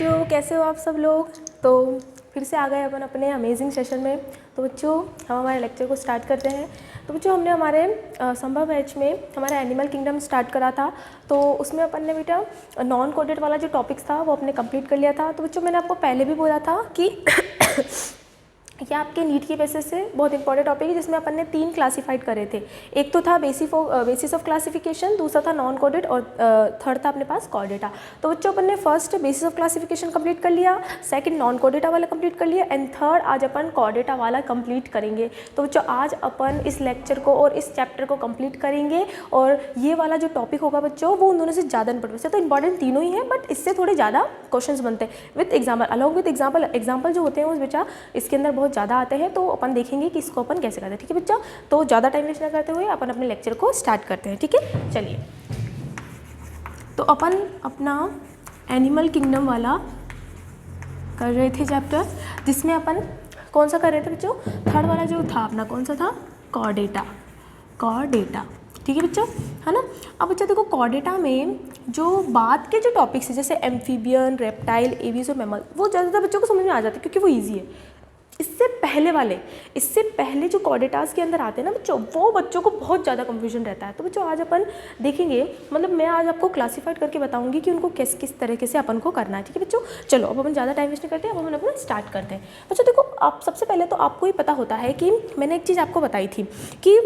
बच्चों, कैसे हो आप सब लोग। तो फिर से आ गए अपन अपने अमेजिंग सेशन में। तो बच्चों हम हमारे लेक्चर को स्टार्ट करते हैं। तो बच्चों हमने हमारे संभव बैच में हमारा एनिमल किंगडम स्टार्ट करा था। तो उसमें अपन ने बेटा नॉन कोडेड वाला जो टॉपिक्स था वो अपने कंप्लीट कर लिया था। तो बच्चों मैंने आपको पहले भी बोला था कि ये आपके नीट के बेसिस से बहुत इंपॉर्टेंट टॉपिक है, जिसमें अपन ने 3 क्लासीफाइड करे थे। एक तो था बेसिस ऑफ क्लासिफिकेशन, दूसरा था नॉन कोडेड और थर्ड था अपने पास कोडेटा। तो बच्चों अपन ने first basis of classification complete कर लिया, सेकंड नॉन कोडेटा वाला कंप्लीट कर लिया एंड थर्ड आज अपन कोडेटा वाला कंप्लीट करेंगे। तो बच्चों आज अपन इस लेक्चर को और इस चैप्टर को कंप्लीट करेंगे और ये वाला जो टॉपिक होगा बच्चों वो उन दोनों से ज़्यादा इंपॉर्टेंट। वैसे तो इंपॉर्टेंट तीनों ही हैं बट इससे थोड़े ज़्यादा क्वेश्चंस बनते हैं with example, along with example जो होते हैं उस बच्चा इसके अंदर बहुत ज़्यादा आते हैं। तो अपन देखेंगे कि इसको अपन कैसे करते हैं। ठीक है बच्चा, तो ज़्यादा टाइम वेस्ट ना करते हुए अपन अपने लेक्चर को स्टार्ट करते हैं। ठीक है, चलिए। तो अपन अपना एनिमल किंगडम वाला कर रहे थे चैप्टर, जिसमें अपन कौन सा कर रहे थे बच्चों, थर्ड वाला जो था अपना, कौन सा था, कोडेटा। ठीक है बच्चों, है ना। अब बच्चा देखो कोडेटा में जो बात के जो टॉपिक्स है जैसे एम्फीबियन, रेप्टाइल, एवियस और मैमल, वो ज़्यादातर बच्चों को समझ में आ जाते हैं क्योंकि वो ईजी है। इससे पहले जो कोडेटास के अंदर आते हैं ना बच्चों, वो बच्चों को बहुत ज़्यादा कंफ्यूजन रहता है। तो बच्चों आज अपन देखेंगे, मतलब मैं आज आपको क्लासीफाइड करके बताऊंगी कि उनको किस तरीके से अपन को करना है। ठीक है बच्चों, चलो अब अपन ज़्यादा टाइम वेस्ट नहीं करते, अब अपन अपना स्टार्ट करते हैं। बच्चों देखो, आप सबसे पहले तो आपको ही पता होता है कि मैंने एक चीज़ आपको बताई थी कि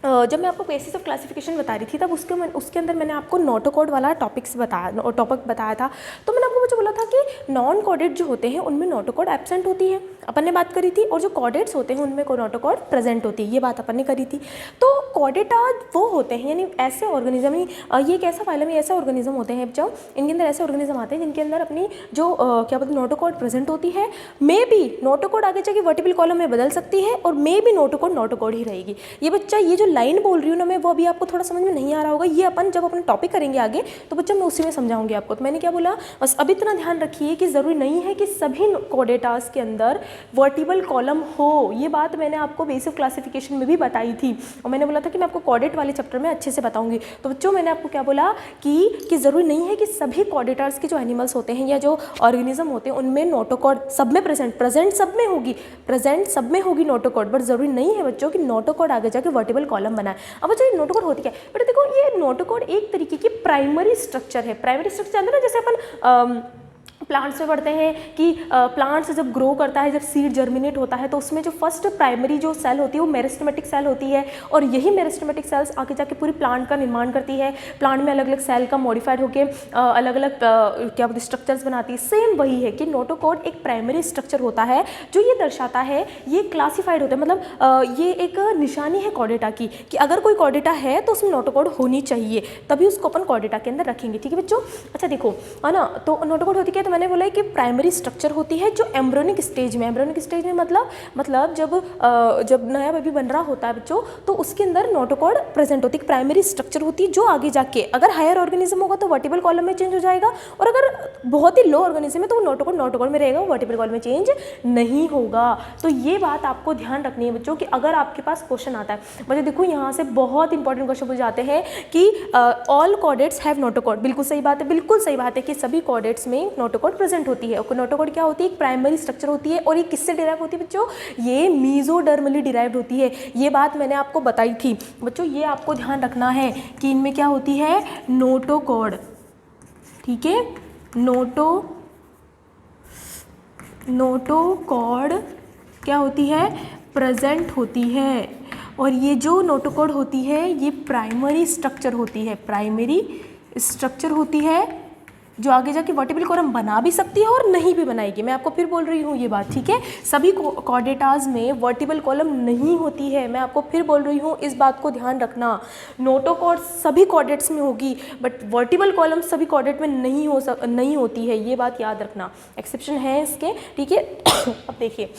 जब मैं आपको बेसिस ऑफ क्लासिफिकेशन बता रही थी तब उसके अंदर मैंने आपको नोटोकोड वाला टॉपिक बताया था। तो मैंने आपको बोला था कि नॉन कोडेड जो होते हैं उनमें नोटोकोड एब्सेंट होती है, अपन ने बात करी थी, और जो कोडेड्स होते हैं उनमें नोटोकोड प्रेजेंट होती है, ये बात अपन ने करी थी। तो कोडेटा वो होते हैं यानी ऐसे ऑर्गेनिज्म ही, ये एक ऐसा फाइलम, ऐसे ऑर्गेनिज्म होते हैं बच्चों, इनके अंदर ऐसे ऑर्गेनिज्म आते हैं जिनके अंदर अपनी जो क्या बोलते हैं नोटोकोड प्रेजेंट होती है। मे बी नोटोकोड आगे जाके वर्टिकल कॉलम में बदल सकती है और मे बी नोटोकोड ही रहेगी। ये बच्चा ये जो लाइन बोल रही हूँ ना मैं, वो अभी आपको थोड़ा समझ में नहीं आ रहा होगा, ये अपन जब अपना टॉपिक करेंगे आगे तो बच्चा मैं उसी में समझाऊंगी आपको। तो मैंने क्या बोला, बस अब इतना ध्यान रखिए कि ज़रूरी नहीं है कि सभी कोडेटास के अंदर वर्टिबल कॉलम हो। ये बात मैंने आपको बेसिक क्लासिफिकेशन में भी बताई थी और मैंने बोला था कि मैं आपको कोडेट वाले चैप्टर में अच्छे से बताऊंगी। तो बच्चों मैंने आपको क्या बोला कि ज़रूरी नहीं है कि सभी कोडेटास के जो एनिमल्स होते हैं या जो ऑर्गेनिज्म होते हैं उनमें नोटोकोड सब में प्रेजेंट सब में होगी नोटोकोड, बट ज़रूरी नहीं है बच्चों कि नोटोकोड आगे जाके वर्टिबल कॉलम बनाए। अब बच्चों ये नोटोकोड होती क्या है, बट देखो ये नोटोकोड एक तरीके की प्राइमरी स्ट्रक्चर है। प्राइमरी स्ट्रक्चर अंदर ना, जैसे अपन प्लांट्स में पढ़ते हैं कि प्लांट्स जब ग्रो करता है, जब सीड जर्मिनेट होता है तो उसमें जो फर्स्ट प्राइमरी जो सेल होती है वो मेरिस्टेमेटिक सेल होती है और यही मेरिस्टेमेटिक सेल्स आगे जाके पूरी प्लांट का निर्माण करती है। प्लांट में अलग अलग सेल का मॉडिफाइड होकर अलग अलग क्या बोलते स्ट्रक्चर्स बनाती है। सेम वही है कि नोटोकोड एक प्राइमरी स्ट्रक्चर होता है जो ये दर्शाता है, ये क्लासीफाइड होता है, मतलब ये एक निशानी है कोडेटा की कि अगर कोई कोडेटा है तो उसमें नोटोकोड होनी चाहिए, तभी उसको अपन कोडेटा के अंदर रखेंगे। ठीक है बच्चों, अच्छा देखो है ना, तो नोटोकोड होती क्या, तो मैंने बोला कि प्राइमरी स्ट्रक्चर होती है जो एम्ब्रियोनिक स्टेज में मतलब जब नया बेबी बन रहा होता है बच्चों तो उसके अंदर नोटोकोड प्रेजेंट होती है, प्राइमरी स्ट्रक्चर होती है जो आगे जाके अगर हायर ऑर्गेनिज्म होगा तो वर्टिबल कॉलम में चेंज हो जाएगा और अगर बहुत ही लो ऑर्गेनिज्म है तो वो नोटोकोड में रहेगा, वर्टिबल कॉलम में चेंज नहीं होगा। तो ये बात आपको ध्यान रखनी है बच्चों कि अगर आपके पास क्वेश्चन आता है, बच्चों देखो यहाँ से बहुत इंपॉर्टेंट क्वेश्चन पूछ जाते हैं कि ऑल कोडेट्स हैव नोटोकोड। बिल्कुल सही बात है कि सभी कोडेट्स में नोटोकोड प्रेजेंट होती है। नोटोकोड क्या होती है, एक प्राइमरी स्ट्रक्चर होती है और ये किससे डिराइव होती है बच्चों, ये मीजोडर्मली डिराइव्ड होती है। ये बात मैंने आपको बताई थी बच्चों, ये आपको ध्यान रखना है कि इनमें क्या होती है, नोटोकोड। ठीक है, नोटोकोड क्या होती है, प्रेजेंट होती है और ये जो नोटोकोड होती है ये प्राइमरी स्ट्रक्चर होती है जो आगे जाके वर्टिबल कॉलम बना भी सकती है और नहीं भी बनाएगी। मैं आपको फिर बोल रही हूँ ये बात, ठीक है। सभी कोडेटाज में वर्टिबल कॉलम नहीं होती है, मैं आपको फिर बोल रही हूँ, इस बात को ध्यान रखना। नोटोकोड सभी कोडेट्स में होगी बट वर्टिबल कॉलम सभी कोडेट में नहीं होती है, ये बात याद रखना। एक्सेप्शन है इसके, ठीक है। अब देखिए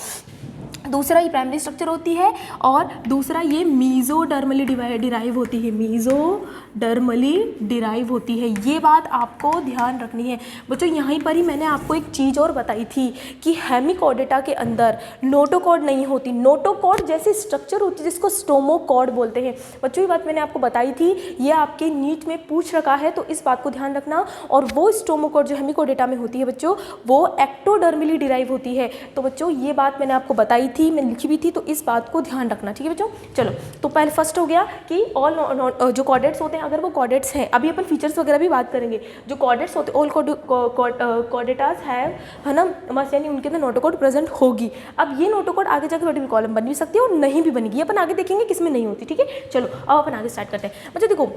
दूसरा ये प्राइमरी स्ट्रक्चर होती है और दूसरा ये मीजोडर्मली डिराइव होती है, मीजोडर्मली डिराइव होती है। ये बात आपको ध्यान रखनी है बच्चों। यहीं पर ही मैंने आपको एक चीज़ और बताई थी कि हेमिकोडेटा के अंदर नोटोकॉड नहीं होती। नोटोकॉड जैसी स्ट्रक्चर होती है जिसको स्टोमोकॉड बोलते हैं बच्चों। ये बात मैंने आपको बताई थी, ये आपके नीट में पूछ रखा है, तो इस बात को ध्यान रखना। और वो स्टोमोकॉड जो हेमिकोडेटा में होती है बच्चों, वो एक्टोडर्मली डिराइव होती है। तो बच्चों ये बात मैंने आपको बताई थी, मैं लिखी भी थी, तो इस बात को ध्यान रखना, ठीक है बच्चों। चलो, तो पहले फर्स्ट हो गया कि ऑल जो कॉर्डेट्स होते हैं, अगर वो कॉर्डेट्स हैं, अभी अपन फीचर्स वगैरह भी बात करेंगे। जो कॉर्डेट्स होते हैं, ऑल कॉर्डेटास है ना, मस्ट, यानी उनके अंदर नोटोकॉड प्रेजेंट होगी। अब ये नोटोकॉड आगे जाकर वर्टिकल कॉलम बन भी सकती है और नहीं भी बनेगी, अपन आगे देखेंगे किसमें नहीं होती, ठीक है। चलो अब अपन आगे स्टार्ट करते हैं बच्चों। देखो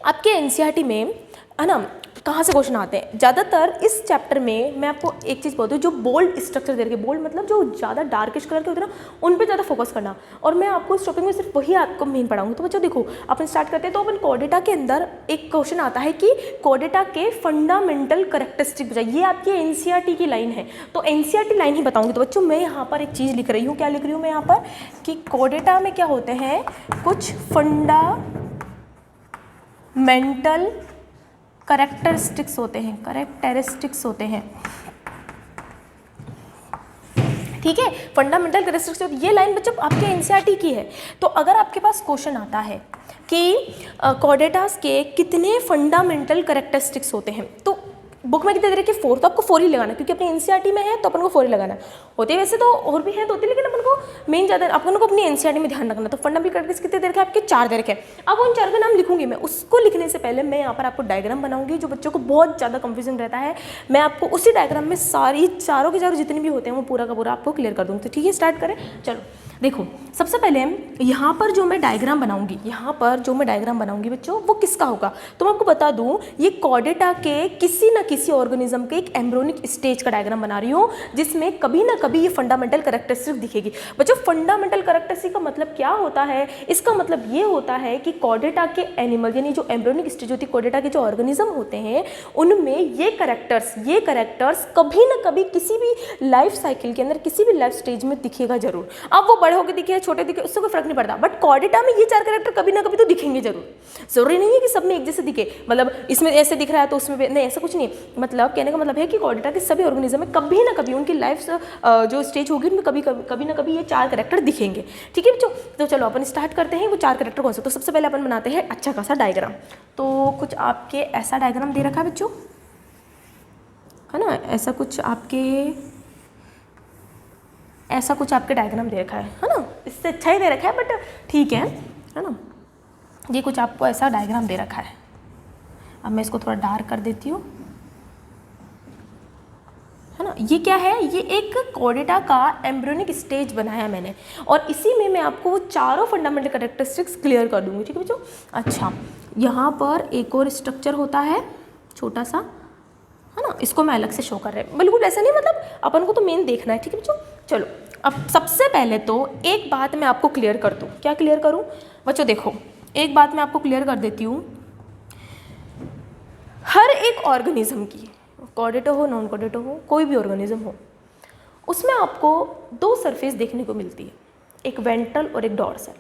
आपके एनसीईआरटी में है ना, कहाँ से क्वेश्चन आते हैं ज़्यादातर इस चैप्टर में। मैं आपको एक चीज़ बोलती हूँ, जो बोल्ड स्ट्रक्चर दे रखे, बोल्ड मतलब जो ज़्यादा डार्किश कलर के होते हैं ना, उन पे ज़्यादा फोकस करना। और मैं आपको इस टॉपिक में सिर्फ वही आपको मेन पढ़ाऊंगी। तो बच्चों देखो, अपन स्टार्ट करते हैं। तो अपन कॉर्डेटा के अंदर एक क्वेश्चन आता है कि कॉर्डेटा के फंडामेंटल कैरेक्टरिस्टिक बताइए। ये आपकी एनसीईआरटी की लाइन है, तो एनसीईआरटी लाइन ही बताऊंगी। तो बच्चों मैं यहाँ पर एक चीज़ लिख रही हूँ, क्या लिख रही हूँ मैं यहाँ पर, कि कॉर्डेटा में क्या होते हैं, कुछ फंडामेंटल कैरेक्टरिस्टिक्स होते हैं, कैरेक्टरिस्टिक्स होते हैं, ठीक है। फंडामेंटल कैरेक्टरिस्टिक्स होती है। ये लाइन बच्चों आपके एनसीईआरटी की है। तो अगर आपके पास क्वेश्चन आता है कि कॉर्डेटास के कितने फंडामेंटल कैरेक्टरिस्टिक्स होते हैं, तो बुक में कितने दे रखे, 4, तो आपको 4 ही लगाना, क्योंकि अपने एनसीईआरटी में है तो अपन को 4 ही लगाना। होते वैसे तो और भी है, तो होते, लेकिन अपन को मेन ज़्यादा अपन को अपनी एनसीईआरटी में ध्यान रखना। तो फंडामेंटल कैरेक्टरिस्टिक्स कितने दे रखे, आपके 4 दे रखे। अब उन 4 का नाम लिखूंगी मैं, उसको लिखने से पहले मैं यहाँ पर आपको डायग्राम बनाऊंगी, जो बच्चों को बहुत ज़्यादा कंफ्यूजन रहता है। मैं आपको उसी डायग्राम में सारी चारों के चारों जितने भी होते हैं वो पूरा का पूरा आपको क्लियर कर दूँगी। तो ठीक है, स्टार्ट करें। चलो देखो, सबसे पहले यहाँ पर जो मैं डायग्राम बनाऊंगी, बच्चों वो किसका होगा, तो मैं आपको बता दूं, ये कॉर्डेटा के किसी न किसी ऑर्गेनिज्म के एक एम्ब्रियोनिक स्टेज का डायग्राम बना रही हूँ, जिसमें कभी ना कभी ये फंडामेंटल कैरेक्टरिस्टिक दिखेगी। बच्चों फंडामेंटल कैरेक्टरिस्टिक का मतलब क्या होता है, इसका मतलब ये होता है कि कॉर्डेटा के एनिमल, यानी जो एम्ब्रियोनिक स्टेज होती है, कॉर्डेटा के जो ऑर्गेनिज्म होते हैं, उनमें ये कैरेक्टर्स कभी ना कभी किसी भी लाइफ साइकिल के अंदर, किसी भी लाइफ स्टेज में दिखेगा जरूर। अब वो बड़े होकर दिखे, छोटे दिखे, उससे कोई फर्क नहीं पड़ता, बट कॉर्डेटा में ये 4 कैरेक्टर कभी ना कभी तो दिखेंगे जरूर। जरूरी नहीं है कि सब में एक जैसे दिखे, मतलब इसमें ऐसे दिख रहा है तो उसमें भी नहीं, ऐसा कुछ नहीं। मतलब कहने का मतलब है कि कॉर्डेटा के सभी ऑर्गेनिज्म में कभी ना कभी उनकी लाइफ जो स्टेज होगी, उनमें कभी ना कभी ये 4 कैरेक्टर दिखेंगे, ठीक है बच्चों। तो चलो अपन स्टार्ट करते हैं, वो 4 कैरेक्टर कौन से। तो सबसे पहले अपन बनाते हैं अच्छा खासा डायग्राम। तो कुछ आपके ऐसा डायग्राम दे रखा है बच्चों, है ना, ऐसा कुछ आपके डायग्राम दे रखा है ना। इससे अच्छा ही दे रखा है, बट ठीक है ना। ये कुछ आपको ऐसा डायग्राम दे रखा है। अब मैं इसको थोड़ा डार्क कर देती हूँ, है ना। ये क्या है, ये एक कॉर्डेटा का एम्ब्रियोनिक स्टेज बनाया मैंने, और इसी में मैं आपको वो चारों फंडामेंटल कैरेक्टरिस्टिक्स क्लियर कर दूंगी, ठीक है बच्चों। अच्छा, यहाँ पर एक और स्ट्रक्चर होता है छोटा सा, है ना, इसको मैं अलग से शो कर रहे हैं, बिल्कुल ऐसा नहीं, मतलब अपन को तो मेन देखना है, ठीक है बच्चों। चलो अब सबसे पहले तो एक बात मैं आपको क्लियर कर दूँ। क्या क्लियर करूँ बच्चों, देखो एक बात मैं आपको क्लियर कर देती हूँ। हर एक ऑर्गेनिज्म की, कॉर्डेटा हो, नॉन कॉर्डेटा हो, कोई भी ऑर्गेनिज्म हो, उसमें आपको 2 सरफेस देखने को मिलती है, एक वेंट्रल और एक डॉर्सल।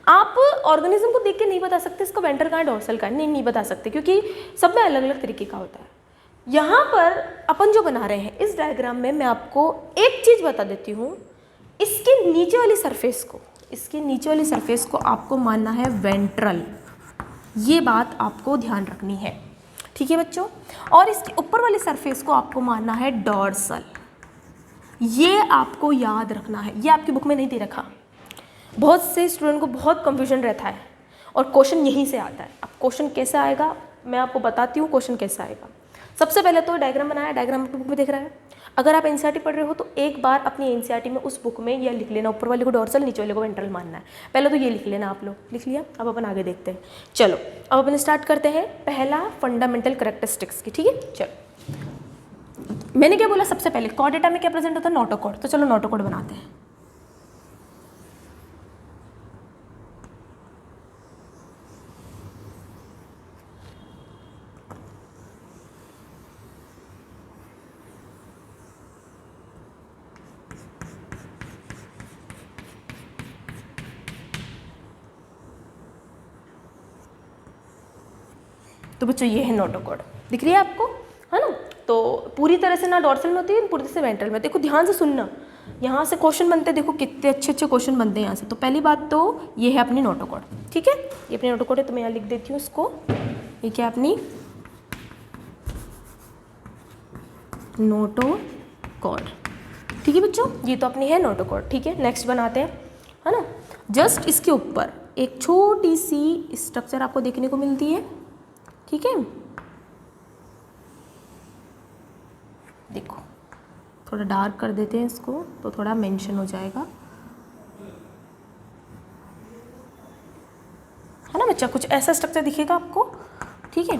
आप ऑर्गेनिज्म को देख के नहीं बता सकते इसका वेंट्रल का है, डॉर्सल का है, नहीं बता सकते, क्योंकि सब में अलग अलग तरीके का होता है। यहाँ पर अपन जो बना रहे हैं इस डायग्राम में, मैं आपको एक चीज़ बता देती हूँ, इसके नीचे वाली सरफेस को आपको मानना है वेंट्रल। ये बात आपको ध्यान रखनी है, ठीक है बच्चों। और इसके ऊपर वाली सरफेस को आपको मानना है डॉर्सल। ये आपको याद रखना है, ये आपकी बुक में नहीं दे रखा। बहुत से स्टूडेंट को बहुत कंफ्यूजन रहता है और क्वेश्चन यहीं से आता है। अब क्वेश्चन कैसे आएगा मैं आपको बताती हूँ, क्वेश्चन कैसे आएगा। सबसे पहले तो डायग्राम बनाया, डायग्राम बुक में दिख रहा है। अगर आप एनसीईआरटी पढ़ रहे हो तो एक बार अपनी एनसीईआरटी में उस बुक में यह लिख लेना, ऊपर वाले को डॉर्सल, नीचे वाले को वेंट्रल मानना है। पहले तो ये लिख लेना, आप लोग लिख लिया। अब अपन आगे देखते हैं। चलो अब अपन स्टार्ट करते हैं पहला फंडामेंटल कैरेक्टरिस्टिक्स की, ठीक है। चलो मैंने क्या बोला, सबसे पहले कॉर्डेटा में क्या प्रेजेंट होता है, नोटोकॉड। तो चलो नोटोकॉड बनाते हैं। तो बच्चों ये है नोटोकॉर्ड, दिख रही है आपको, है ना। तो पूरी तरह से ना डोर्सल में होती है, पूरी तरह से वेंट्रल में। देखो ध्यान से सुनना, यहाँ से क्वेश्चन बनते हैं, देखो कितने अच्छे अच्छे क्वेश्चन बनते हैं यहाँ से। तो पहली बात तो ये है अपनी नोटोकॉर्ड, ठीक है, ये अपनी नोटोकॉर्ड है, तो मैं यहाँ लिख देती हूँ इसको, ये क्या अपनी नोटोकॉर्ड, ठीक है बच्चों, ये तो अपनी है नोटोकॉर्ड, ठीक है। नेक्स्ट बनाते हैं, है ना। जस्ट इसके ऊपर एक छोटी सी स्ट्रक्चर आपको देखने को मिलती है, ठीक है, देखो थोड़ा डार्क कर देते हैं इसको तो थोड़ा मेंशन हो जाएगा, है ना बच्चा, कुछ ऐसा स्ट्रक्चर दिखेगा आपको, ठीक है।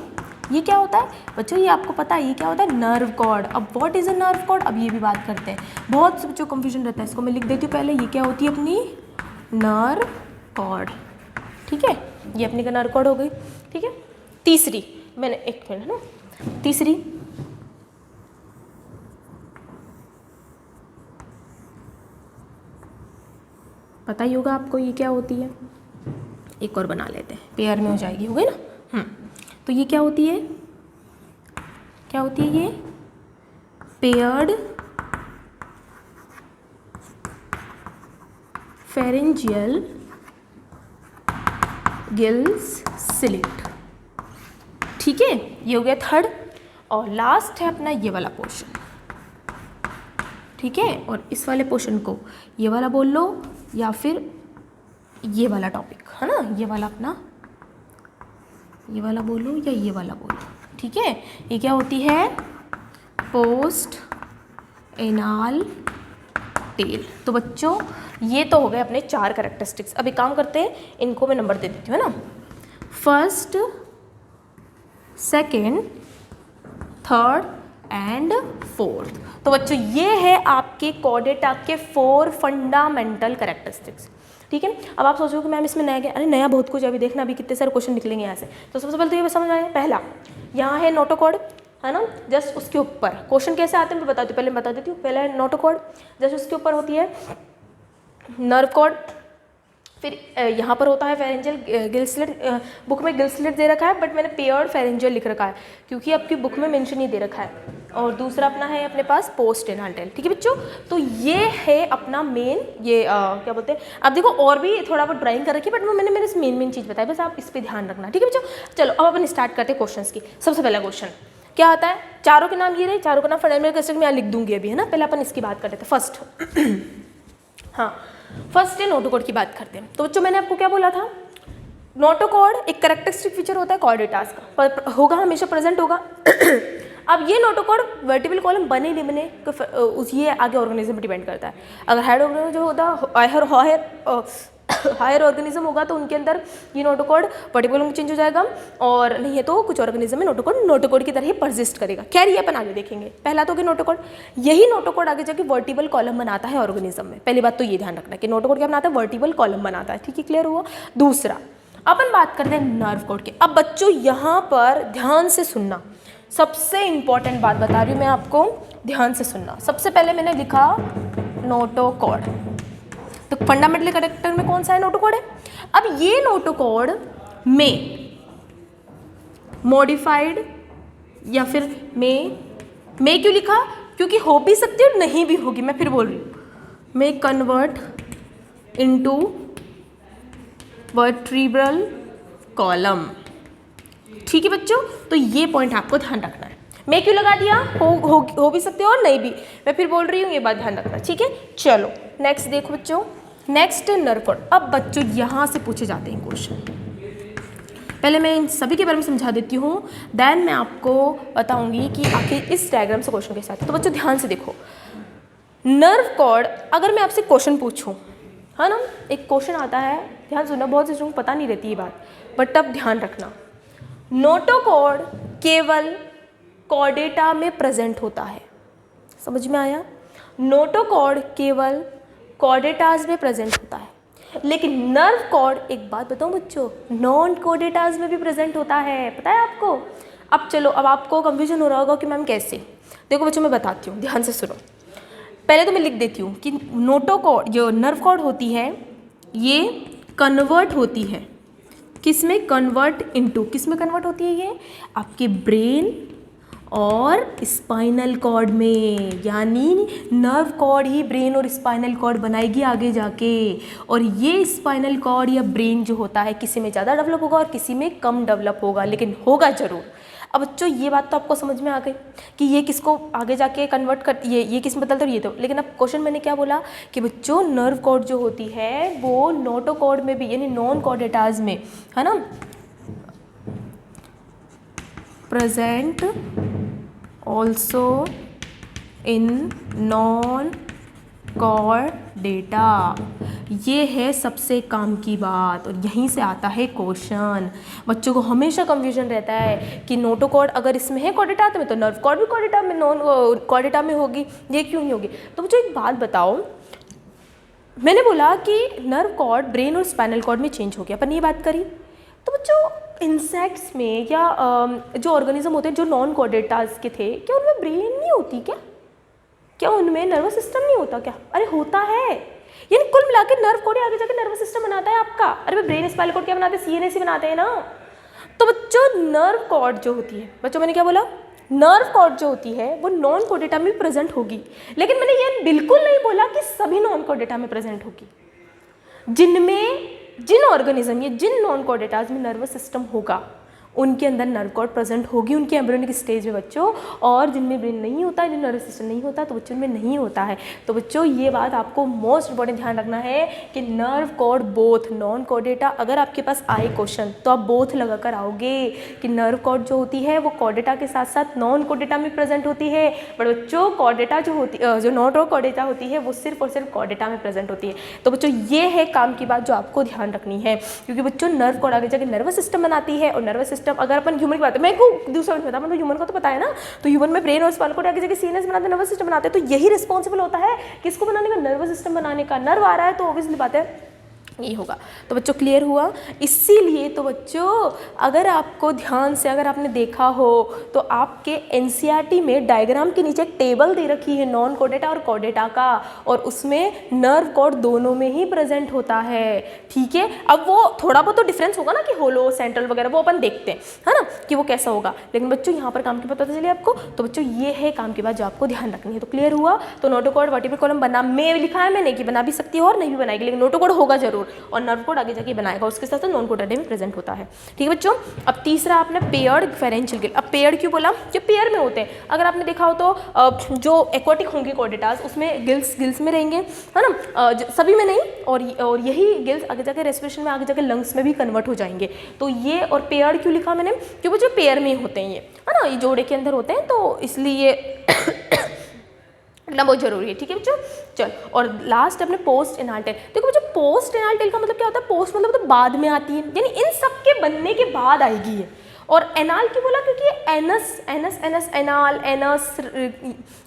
ये क्या होता है बच्चों, ये आपको पता है ये क्या होता है, नर्व कॉर्ड। अब what is a nerve cord, अब ये भी बात करते हैं, बहुत से बच्चों कंफ्यूजन रहता है, इसको मैं लिख देती हूँ पहले, ये क्या होती है अपनी नर्व कॉर्ड, ठीक है, ये अपनी का नर्व कॉर्ड हो गई, ठीक है। तीसरी, मैंने एक मिनट, है ना, तीसरी पता ही होगा आपको ये क्या होती है, एक और बना लेते हैं, पेयर में हो जाएगी, हो गई ना। तो ये क्या होती है, क्या होती है ये, पेयर्ड फेरेंजियल गिल्स स्लिट, ठीक है, ये हो गया थर्ड। और लास्ट है अपना ये वाला पोर्शन, ठीक है, और इस वाले पोर्शन को ये वाला बोल लो या फिर ये वाला टॉपिक, है ना, ये वाला अपना, ये वाला बोलो या ये वाला बोलो, ठीक है। ये क्या होती है, पोस्ट एनाल टेल। तो बच्चों ये तो हो गए अपने 4 कैरेक्टरिस्टिक्स। अब एक काम करते हैं, इनको मैं नंबर दे देती हूँ, है ना, first, second, third and fourth. तो बच्चों ये है आपके कॉर्डेटा के 4 फंडामेंटल कैरेक्टरिस्टिक्स, ठीक है। अब आप सोचो कि मैम इसमें नया क्या, अरे नया बहुत कुछ है, अभी देखना अभी कितने सारे क्वेश्चन निकलेंगे यहाँ से। तो सबसे पहले तो ये समझ आए, पहला यहाँ है नोटोकॉर्ड, है ना, जस्ट उसके ऊपर क्वेश्चन कैसे आते हैं मैं बताती हूँ, पहले बता देती हूँ। पहला है नोटोकॉर्ड, जस्ट उसके ऊपर होती है नर्व कॉर्ड, फिर यहाँ पर होता है फेरेंजियल गिल स्लिट, बुक में गिल स्लिट दे रखा है बट मैंने पेयर्ड फेरेंजियल लिख रखा है क्योंकि आपकी बुक में मेंशन नहीं दे रखा है। और दूसरा अपना है अपने पास पोस्ट एनाल टेल, ठीक है बच्चों। तो ये है अपना मेन, ये क्या बोलते हैं, अब देखो और भी थोड़ा बहुत ड्राइंग कर रखी है बट मैंने मेरे मेन चीज़ बताई, बस आप इस पर ध्यान रखना, ठीक है बच्चों। चलो अब अपन स्टार्ट करते हैं क्वेश्चन की। सबसे पहला क्वेश्चन क्या आता है, चारों के नाम ये रहे, चारों का नाम फंडामेंटल कैरेक्टरिस्टिक में यहाँ लिख दूंगी अभी, है ना। पहले अपन इसकी बात करते थे फर्स्ट हाँ, फर्स्ट है नोटोकॉर्ड की बात करते हैं। तो बच्चों मैंने आपको क्या बोला था, नोटोकॉर्ड एक कैरेक्टरिस्टिक फीचर होता है कॉर्डेटास का, पर होगा हमेशा प्रेजेंट होगा। अब ये नोटोकॉर्ड वर्टिकल कॉलम बने नहीं बने उस ये आगे ऑर्गेनिज्म पर डिपेंड करता है। अगर हायर ऑर्गेनिज्म जो होता हायर ऑर्गेनिज्म होगा तो उनके अंदर ये नोटोकॉर्ड वर्टिकल कॉलम चेंज हो जाएगा, और नहीं है तो कुछ ऑर्गेनिज्म में नोटोकॉर्ड की तरह ही परसिस्ट करेगा। खैर ये अपन आगे देखेंगे। पहला तो कि नोटोकॉर्ड, यही नोटोकॉर्ड आगे जाके वर्टिकल कॉलम बनाता है ऑर्गेनिज्म में। पहली बात तो ये ध्यान रखना कि नोटोकॉर्ड क्या बनाता है, वर्टिकल कॉलम बनाता है, ठीक है, क्लियर हुआ। दूसरा अपन बात करते हैं नर्व कॉर्ड की। अब बच्चों यहाँ पर ध्यान से सुनना, सबसे इंपॉर्टेंट बात बता रही हूँ मैं आपको, ध्यान से सुनना। सबसे पहले मैंने लिखा नोटोकॉर्ड, तो फंडामेंटल कैरेक्टर में कौन सा है, नोटोकॉर्ड है। अब ये नोटोकॉर्ड में मॉडिफाइड या फिर में क्यों लिखा, क्योंकि हो भी सकती है और नहीं भी होगी, मैं फिर बोल रही हूँ, में कन्वर्ट इनटू वर्टिब्रल कॉलम, ठीक है बच्चों। तो ये पॉइंट आपको ध्यान रखना है। मैं क्यों लगा दिया, हो भी सकते हो और नहीं भी, मैं फिर बोल रही हूँ, ये बात ध्यान रखना, ठीक है। चलो नेक्स्ट देखो बच्चों, नेक्स्ट है नर्व कॉर्ड। अब बच्चों यहाँ से पूछे जाते हैं क्वेश्चन, पहले मैं इन सभी के बारे में समझा देती हूँ, देन मैं आपको बताऊंगी कि आखिर इस डायग्राम से क्वेश्चन कैसे आता है। तो बच्चों ध्यान से देखो, नर्व कॉर्ड, अगर मैं आपसे क्वेश्चन पूछूं, है ना, एक क्वेश्चन आता है, ध्यान सुनना, बहुत से लोगों को पता नहीं रहती ये बात, बट अब ध्यान रखना, नोटोकॉर्ड केवल कॉर्डेटा में प्रेजेंट होता है, समझ में आया। नोटोकॉर्ड केवल कॉर्डेटास में प्रेजेंट होता है, लेकिन नर्व कॉर्ड, एक बात बताऊं बच्चों, नॉन कॉर्डेटास में भी प्रेजेंट होता है, पता है आपको। अब चलो, अब आपको कंफ्यूजन हो रहा होगा कि मैम कैसे, देखो बच्चों मैं बताती हूँ, ध्यान से सुनो। पहले तो मैं लिख देती हूँ कि नोटोकॉर्ड, जो नर्व कॉर्ड होती है, ये कन्वर्ट होती है किस में कन्वर्ट इनटू, किस में कन्वर्ट होती है ये? आपके ब्रेन और स्पाइनल कॉर्ड में, यानी नर्व कॉर्ड ही ब्रेन और स्पाइनल कॉर्ड बनाएगी आगे जाके। और ये स्पाइनल कॉर्ड या ब्रेन जो होता है किसी में ज़्यादा डेवलप होगा और किसी में कम डेवलप होगा, लेकिन होगा ज़रूर। अब बच्चों ये बात तो आपको समझ में आ गई कि ये किसको आगे जाके कन्वर्ट कर, ये किस में बदलता है, ये तो। लेकिन अब क्वेश्चन मैंने क्या बोला कि बच्चों नर्व कॉर्ड जो होती है वो नोटोकॉर्ड में भी, यानी नॉन कॉर्डेटाज में, है ना, present also in non Chordata. ये है सबसे काम की बात और यहीं से आता है क्वेश्चन। बच्चों को हमेशा कंफ्यूजन रहता है कि नोटोकॉर्ड अगर इसमें है कॉर्डेटा में तो नर्व कॉर्ड भी कॉर्डेटा में, नॉन कॉर्डेटा में होगी, ये क्यों नहीं होगी? तो बच्चों एक बात बताओ, मैंने बोला कि नर्व कॉर्ड ब्रेन और स्पाइनल कॉर्ड में चेंज हो गया, अपन ये बात करी। तो बच्चों इंसेक्ट्स में या जो ऑर्गेनिज्म होते हैं जो नॉन कॉर्डेटास के थे, क्या उनमें ब्रेन नहीं होती क्या? क्या उनमें नर्वस सिस्टम नहीं होता क्या? अरे होता है, यानी कुल मिला के नर्व कॉर्ड आगे जाके नर्वस सिस्टम बनाता है आपका। अरे भाई ब्रेन स्पाइनल कॉर्ड क्या बनाते हैं? सीएनएस बनाते हैं ना। तो बच्चों नर्व कॉर्ड जो होती है, बच्चों मैंने क्या बोला, नर्व कॉर्ड जो होती है वो नॉन कॉर्डेटा में प्रेजेंट होगी, लेकिन मैंने ये बिल्कुल नहीं बोला कि सभी नॉन कॉर्डेटा में प्रेजेंट होगी। जिन ऑर्गेनिज्म या जिन नॉन कॉर्डेटाज में नर्वस सिस्टम होगा उनके अंदर नर्व कॉर्ड प्रेजेंट होगी उनके एम्ब्रियोनिक स्टेज में बच्चों, और जिनमें ब्रेन नहीं होता है, जिन नर्वस सिस्टम नहीं होता तो बच्चों में नहीं होता है। तो बच्चों ये बात आपको मोस्ट इंपॉर्टेंट ध्यान रखना है कि nerve cord both non Chordata, अगर आपके पास आए क्वेश्चन तो आप बोथ लगा कर आओगे कि नर्व कॉर्ड जो होती है वो कॉर्डेटा के साथ साथ नॉन कॉर्डेटा में प्रेजेंट होती है, बट बच्चों कॉर्डेटा जो होती जो नॉन कॉर्डेटा होती है वो सिर्फ और सिर्फ कॉर्डेटा में प्रेजेंट होती है। तो बच्चों ये है काम की बात जो आपको ध्यान रखनी है, क्योंकि बच्चों नर्व कॉर्ड आगे जाके नर्वस सिस्टम बनाती है, और नर्वस सिस्टम अगर अपन ह्यूमन बात है, मैं को दूसरा बता, मतलब ह्यूमन को तो पता है ना, तो ह्यूमन में ब्रेन और स्पाइनल कॉर्ड आगे जाके सीएनएस बनाते हैं, नर्वस सिस्टम बनाते हैं, तो यही रिस्पॉन्सिबल होता है किसको बनाने का? नर्वस सिस्टम बनाने का। नर्व आ रहा है तो ऑब्वियसली बात है ये होगा। तो बच्चों क्लियर हुआ? इसीलिए तो बच्चों अगर आपको ध्यान से अगर आपने देखा हो तो आपके एनसीईआरटी में डायग्राम के नीचे एक टेबल दे रखी है नॉन कॉर्डेटा और कॉर्डेटा का, और उसमें नर्व कॉर्ड दोनों में ही प्रेजेंट होता है, ठीक है। अब वो थोड़ा बहुत तो डिफरेंस होगा ना कि होलो सेंट्रल वगैरह वो अपन देखते हैं, है ना, कि वो कैसा होगा, लेकिन बच्चों यहाँ पर काम की पता चलिए आपको। तो बच्चों ये है काम की बात जो आपको ध्यान रखनी है। तो क्लियर हुआ? तो नोटोकॉर्ड वर्टिब्रल कॉलम बना में लिखा है मैंने कि बना भी सकती है और नहीं भी बनाएगी, लेकिन नोटोकॉर्ड होगा जरूर, और नर्व कॉर्ड आगे जाके बनाएगा, उसके साथ नॉन कॉर्डेटा में प्रेजेंट होता है, ठीक है बच्चों। अब तीसरा आपने पेयर्ड फेरेंशियल गिल। अब पेयर्ड क्यों बोला? जो पेयर में होते हैं, अगर आपने देखा हो तो जो एक्वाटिक होंगे कॉर्डेटास उसमें गिल्स में रहेंगे, है ना, सभी में नहीं, और यही गिल्स आगे जाके रेस्पिरेशन में आगे जाके लंग्स में भी कन्वर्ट हो जाएंगे। तो ये और पेयर्ड क्यों लिखा मैंने? क्योंकि जो पेयर में होते हैं ये, है ना, ये जोड़े के अंदर होते हैं, तो इसलिए ना बहुत जरूरी है, ठीक है बच्चों। चल, और लास्ट अपने पोस्ट एनाल टेल। देखो बच्चों पोस्ट एनाल टेल का मतलब क्या होता है? पोस्ट मतलब तो बाद में आती है, यानी इन सब के बनने के बाद आएगी ये। और एनाल क्यों बोला? क्योंकि anus anus anus anal anus,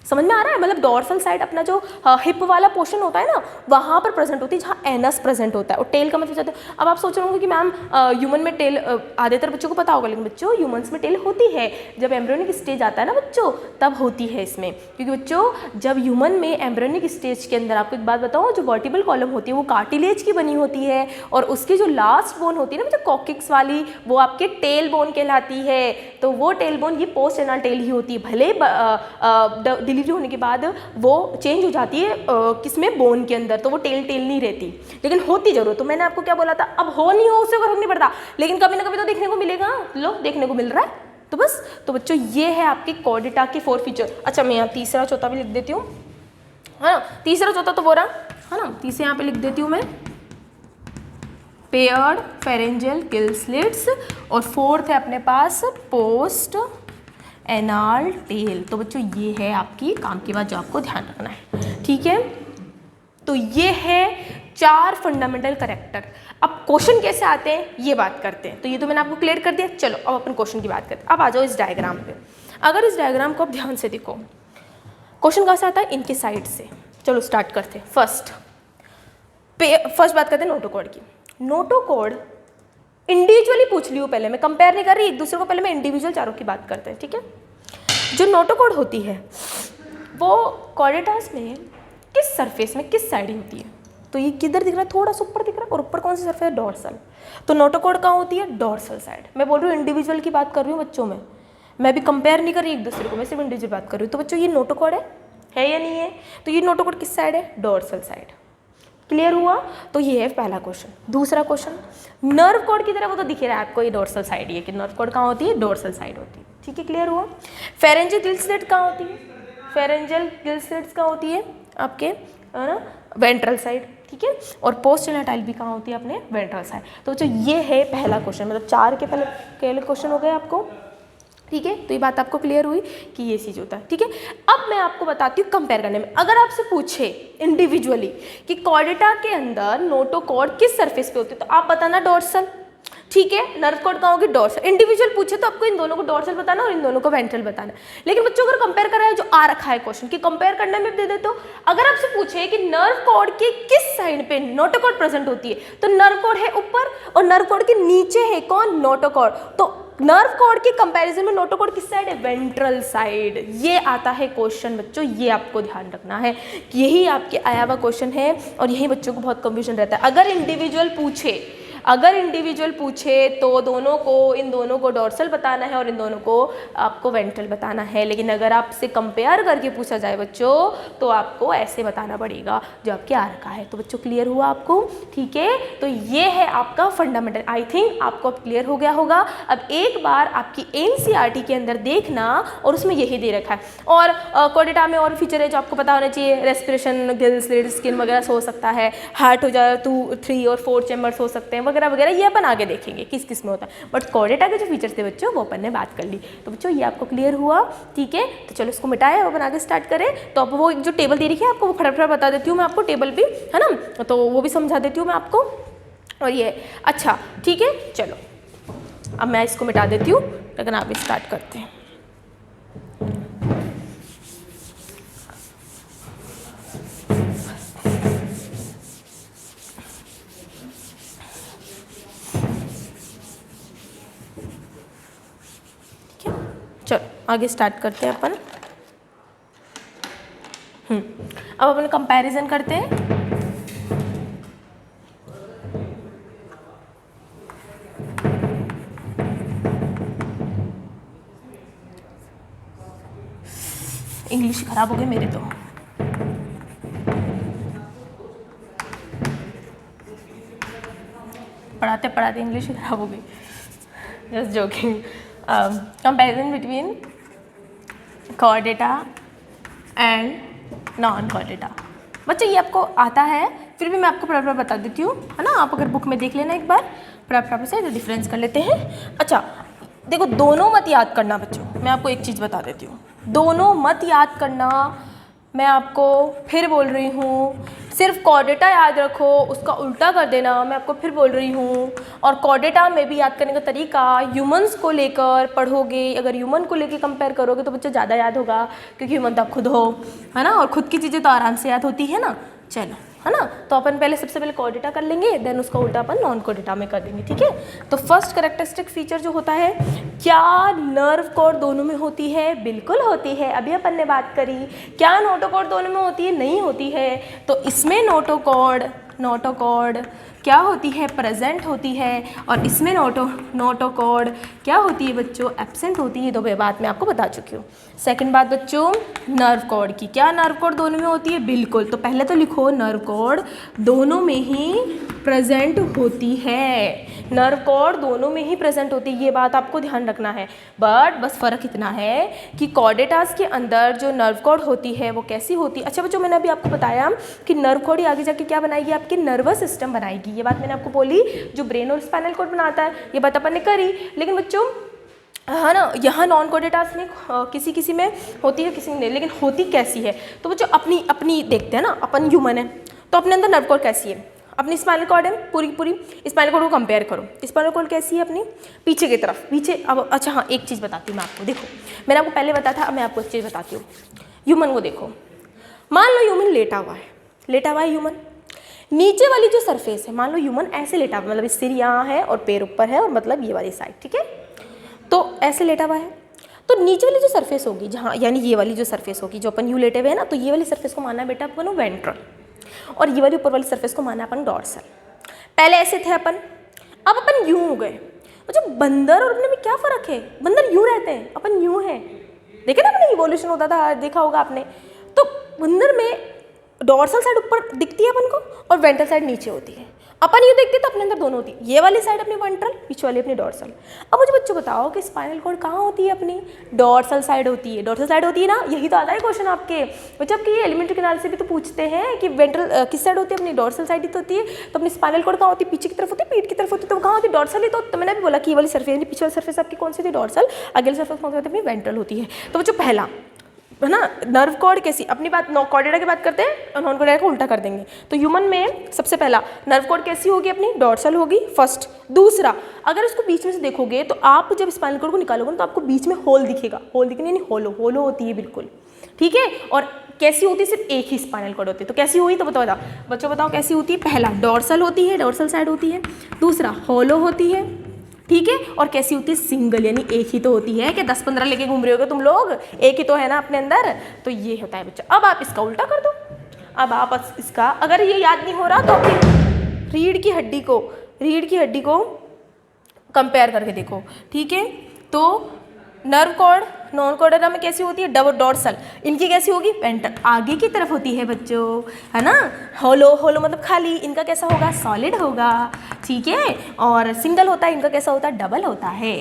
समझ में आ रहा है? मतलब डॉर्सल साइड अपना जो हिप वाला पोर्शन होता है ना, वहाँ पर प्रेजेंट होती है जहाँ एनस प्रेजेंट होता है। और टेल का मतलब चाहते हैं, अब आप सोच रहे होंगे कि मैम ह्यूमन में टेल आधेतर बच्चों को पता होगा, लेकिन बच्चों ह्यूमंस में टेल होती है जब एम्ब्रियोनिक स्टेज आता है ना बच्चों, तब होती है इसमें। क्योंकि बच्चों जब ह्यूमन में एम्ब्रियोनिक स्टेज के अंदर, आपको एक बात बताऊँ, जो वर्टिब्रल कॉलम होती है वो कार्टिलेज की बनी होती है, और उसकी जो लास्ट बोन होती है ना बच्चों कॉकिक्स वाली, वो आपके टेल बोन कहलाती है। तो वो टेल बोन ये पोस्ट एनाल टेल ही होती है, भले डिलीवरी होने के बाद वो चेंज हो जाती है किसमें? बोन के अंदर, तो वो टेल नहीं रहती, लेकिन होती जरूर। तो मैंने आपको क्या बोला था? अब हो नहीं हो उससे फर्क नहीं पड़ता, लेकिन कभी ना कभी तो देखने को मिलेगा। लो देखने को मिल रहा है, तो बस। तो बच्चों ये है आपके कॉर्डेटा के 4 फीचर। अच्छा मैं यहाँ तीसरा चौथा भी लिख देती हूँ, है ना, तीसरा चौथा तो बोला, है ना, तीसरे यहाँ पे लिख देती हूँ मैं, पेयर्ड फेरेंजियल गिल स्लिट्स, और फोर्थ है अपने पास पोस्ट एनाल टेल। तो बच्चों ये है आपकी काम की बात जो आपको ध्यान रखना है, ठीक है। तो ये है 4 फंडामेंटल कैरेक्टर। अब क्वेश्चन कैसे आते हैं ये बात करते हैं। तो ये तो मैंने आपको क्लियर कर दिया। चलो अब अपन क्वेश्चन की बात करते हैं। अब आ जाओ इस डायग्राम पे। अगर इस डायग्राम को आप ध्यान से देखो, क्वेश्चन कहाँ से आता है? इनके साइड से। चलो स्टार्ट करते हैं। फर्स्ट बात करते हैं नोटोकॉर्ड की। नोटोकॉर्ड इंडिविजुअली पूछ ली हूँ, पहले मैं कंपेयर नहीं कर रही एक दूसरे को, पहले मैं इंडिविजुअल चारों की बात करते हैं, ठीक है। जो नोटोकॉर्ड होती है वो कॉर्डेटास में किस सरफेस में, किस साइड होती है? तो ये किधर दिख रहा है, थोड़ा सा ऊपर दिख रहा है, और ऊपर कौन सी सरफेस है, डोर्सल। तो नोटोकॉर्ड कहाँ होती है, डोर्सल साइड। मैं बोल रही हूँ इंडिविजुअल की बात कर रही हूँ बच्चों में, मैं भी कंपेयर नहीं कर रही एक दूसरे को, मैं सिर्फ इंडिविजुअल बात कर रही हूँ। तो बच्चों ये नोटोकॉर्ड है या नहीं है, तो ये नोटोकॉर्ड किस साइड है, डोर्सल साइड। क्लियर हुआ, तो ये है पहला क्वेश्चन। दूसरा क्वेश्चन, नर्व कॉर्ड की तरह, वो तो दिख रहा है आपको, ये डोर्सल साइड, ये कि नर्व कॉर्ड कहाँ होती है, डोर्सल साइड होती है, ठीक है। क्लियर हुआ। फेरेंजियल गिल स्लिट कहाँ होती है, फेरेंजियल गिल स्लिट्स कहाँ होती है आपके, है ना, वेंट्रल साइड, ठीक है। और पोस्ट इनटाइल भी कहाँ होती है, अपने वेंट्रल साइड। तो बच्चों ये है पहला क्वेश्चन, मतलब 4 के पहले क्वेश्चन हो गए आपको, ठीक है। तो ये बात आपको क्लियर हुई कि ये चीज़ होता है, ठीक है। अब मैं आपको बताती हूँ कंपेयर करने में, अगर आपसे पूछे इंडिविजुअली कि कॉर्डेटा के अंदर नोटोकॉर्ड किस सरफेस पे होती है, तो आप बताना डोर्सल, ठीक है। नर्व कॉर्ड कहाँ होगी, डोर्सल। इंडिविजुअल पूछे तो आपको इन दोनों को डोर्सल बताना और इन दोनों को वेंट्रल बताना। लेकिन बच्चों अगर कंपेयर कर रहा है, जो आ रखा है क्वेश्चन कि कंपेयर करने में दे दे, तो अगर आपसे पूछे कि नर्व कॉर्ड के किस साइड पे नोटोकॉर्ड प्रेजेंट होती है, तो नर्व कॉर्ड है ऊपर और नर्व कॉर्ड के नीचे है कौन, नोटोकॉर्ड। तो नर्व कॉर्ड के कंपैरिजन में नोटोकॉर्ड किस साइड है, वेंट्रल साइड। ये आता है क्वेश्चन बच्चों, ये आपको ध्यान रखना है कि यही आपके आया हुआ क्वेश्चन है, और यही बच्चों को बहुत कंफ्यूजन रहता है। अगर इंडिविजुअल पूछे तो दोनों को, इन दोनों को डोर्सल बताना है और इन दोनों को आपको वेंट्रल बताना है। लेकिन अगर आपसे कंपेयर करके पूछा जाए बच्चों, तो आपको ऐसे बताना पड़ेगा जो आपके आ रखा है। तो बच्चों क्लियर हुआ आपको, ठीक है। तो ये है आपका फंडामेंटल, आई थिंक आपको अब क्लियर हो गया होगा। अब एक बार आपकी NCERT के अंदर देखना, और उसमें यही दे रखा है। और कॉर्डेटा में और फीचर है जो आपको पता होना चाहिए, रेस्पिरेशन, गिल स्लिट, स्किन वगैरह हो सकता है, हार्ट हो जाए 2, 3 और 4 चैम्बर्स हो सकते हैं वगैरह वगैरह, ये अपन आगे देखेंगे किस किस में होता है। बट कॉर्डेटा के जो फीचर्स थे बच्चों, वो अपन ने बात कर ली। तो बच्चों ये आपको क्लियर हुआ, ठीक है। तो चलो इसको मिटाए, अपन आगे स्टार्ट करें। तो अब वो जो टेबल दे रखी है आपको, वो फटाफट बता देती हूँ मैं आपको, टेबल भी है ना, तो वो भी समझा देती हूँ मैं आपको। और ये अच्छा, ठीक है, चलो अब मैं इसको मिटा देती हूँ, लेकिन आप स्टार्ट करते हैं। चलो आगे स्टार्ट करते हैं अपन। अब अपन कंपैरिजन करते हैं। इंग्लिश खराब हो गई मेरी तो, पढ़ाते पढ़ाते इंग्लिश खराब हो गई, just joking. Comparison between Chordata and non Chordata. बच्चों ये आपको आता है, फिर भी मैं आपको फटाफट बता देती हूँ, है ना। आप अगर बुक में देख लेना एक बार फटाफट से, तो डिफरेंस कर लेते हैं। अच्छा देखो, दोनों मत याद करना बच्चों, मैं आपको एक चीज़ बता देती हूँ, दोनों मत याद करना। मैं आपको फिर बोल रही हूँ, सिर्फ कॉर्डेटा याद रखो, उसका उल्टा कर देना, मैं आपको फिर बोल रही हूँ। और कॉर्डेटा में भी याद करने का तरीका, ह्यूमंस को लेकर पढ़ोगे, अगर ह्यूमन को लेकर कंपेयर करोगे तो बच्चे ज़्यादा याद होगा, क्योंकि ह्यूमन तो आप खुद हो, है ना, और खुद की चीज़ें तो आराम से याद होती है ना। चलो, है ना, तो अपन पहले सबसे पहले कॉर्डेटा कर लेंगे, देन उसका उल्टा अपन नॉन कॉर्डेटा में कर देंगे, ठीक है। तो फर्स्ट कैरेक्टरिस्टिक फीचर जो होता है, क्या नर्व कॉर्ड दोनों में होती है, बिल्कुल होती है, अभी अपन ने बात करी। क्या नोटोकॉर्ड दोनों में होती है, नहीं होती है। तो इसमें नोटोकॉर्ड क्या होती है, प्रेजेंट होती है, और इसमें नोटोकॉर्ड क्या होती है बच्चों, एब्सेंट होती है। तो वह बात मैं आपको बता चुकी हूँ। सेकंड बात बच्चों, नर्व कॉर्ड की, क्या नर्व कॉर्ड दोनों में होती है, बिल्कुल। तो पहले तो लिखो, नर्व कॉर्ड दोनों में ही प्रेजेंट होती है, नर्व कॉर्ड दोनों में ही प्रेजेंट होती है, ये बात आपको ध्यान रखना है। बट बस फ़र्क इतना है कि कॉर्डेटास के अंदर जो नर्व कॉर्ड होती है वो कैसी होती है। अच्छा बच्चों, मैंने अभी आपको बताया कि नर्व कॉर्ड ही आगे जाके क्या बनाएगी, आपकी नर्वस सिस्टम बनाएगी, ये बात मैंने आपको बोली। जो ब्रेन और स्पाइनल कॉर्ड बनाता है, ये बात अपन ने करी। लेकिन बच्चों, है ना, यहाँ नॉन कॉर्डेटास में किसी किसी में होती है, किसी में नहीं, लेकिन होती कैसी है। तो बच्चों अपनी अपनी देखते हैं ना, अपन ह्यूमन है तो अपने अंदर नर्व कॉर्ड कैसी है, अपनी स्पाइनल कॉर्ड है पूरी स्पाइनल कॉर्ड को कंपेयर करो, स्पाइनल कॉर्ड कैसी है अपनी, पीछे की तरफ, पीछे। अब अच्छा हाँ, एक चीज़ बताती हूँ मैं आपको, देखो मैंने आपको पहले बताया था, अब मैं आपको एक चीज़ बताती हूँ। ह्यूमन को देखो, मान लो ह्यूमन लेटा हुआ है ह्यूमन, नीचे वाली जो सरफेस है, मान लो ह्यूमन ऐसे लेटा हुआ, मतलब सिर यहाँ है और पैर ऊपर है, और मतलब ये वाली साइड, ठीक है, तो ऐसे लेटा हुआ है। तो नीचे वाली जो सरफेस होगी, जहाँ यानी ये वाली जो सरफेस होगी, जो अपन यूं लेटे हुए हैं ना, तो ये वाली सरफेस को मानना है बेटा अपन वेंट्रल, और ये वाली ऊपर वाली सरफेस को माना अपन डॉर्सल। पहले ऐसे थे अपन, अब अपन यूं हो गए। तो जो बंदर और अपने में क्या फ़र्क है, बंदर यूं रहते हैं, अपन यूं हैं। देखे ना अपने इवोल्यूशन होता था, देखा होगा आपने। तो बंदर में डॉर्सल साइड ऊपर दिखती है अपन को और वेंट्रल साइड नीचे होती है। अपन यूँ देखते तो अपने अंदर दोनों होती है, ये वाली साइड अपनी वेंट्रल, पीछे वाली अपनी डॉर्सल। अब मुझे बच्चों बताओ कि स्पाइनल कॉर्ड कहाँ होती है अपनी, डॉर्सल साइड होती है। डॉर्सल साइड होती है ना, यही तो आता है क्वेश्चन आपके बच्चों, आपके ये एलिमेंट्री कैनाल से भी तो पूछते हैं कि वेंट्रल किस साइड होती है अपनी, डॉर्सल साइड ही तो होती है। तो अपनी स्पाइनल कॉर्ड कहाँ होती है, पीछे की तरफ होती है, पीठ की तरफ होती है, तो कहाँ होती है, डॉर्सल ही तो मैंने भी बोला कि ये वाली सरफेस, पीछे वाली सरफेस आपकी कौन सी होती है, डॉर्सल। अगली सरफेस कौन सी होती है, अपनी वेंट्रल होती है। तो बच्चों पहला है ना, नर्व कॉर्ड कैसी, अपनी बात कॉर्डेटा की बात करते हैं और नॉन कॉर्डेटा को उल्टा कर देंगे। तो ह्यूमन में सबसे पहला नर्व कॉर्ड कैसी होगी अपनी, डॉर्सल होगी फर्स्ट। दूसरा, अगर इसको बीच में से देखोगे तो आप जब स्पाइनल कॉर्ड को निकालोगे ना तो आपको बीच में होल दिखेगा, होल दिखने यानी होलो होती है बिल्कुल, ठीक है। और कैसी होती है, सिर्फ एक ही स्पाइनल कॉर्ड होती है। तो कैसी हुई तो बताओ बच्चों, बताओ कैसी होती है। पहला डॉर्सल होती है, डॉर्सल साइड होती है। दूसरा होलो होती है, ठीक है। और कैसी होती है, सिंगल, यानी एक ही तो होती है कि 10-15 लेके घूम रहे होगे तुम लोग, एक ही तो है ना अपने अंदर। तो ये होता है बच्चा। अब आप इसका उल्टा कर दो। अब आप इसका, अगर ये याद नहीं हो रहा तो अपनी रीढ़ की हड्डी को कंपेयर करके देखो, ठीक है। तो नर्व कॉर्ड नॉन कॉर्डेटा में कैसी होती है, डॉर्सल, इनकी कैसी होगी, वेंट्रल, आगे की तरफ होती है बच्चों, है ना। होलो मतलब खाली, इनका कैसा होगा, सॉलिड होगा, ठीक है। और सिंगल होता है, इनका कैसा होता है, डबल होता है।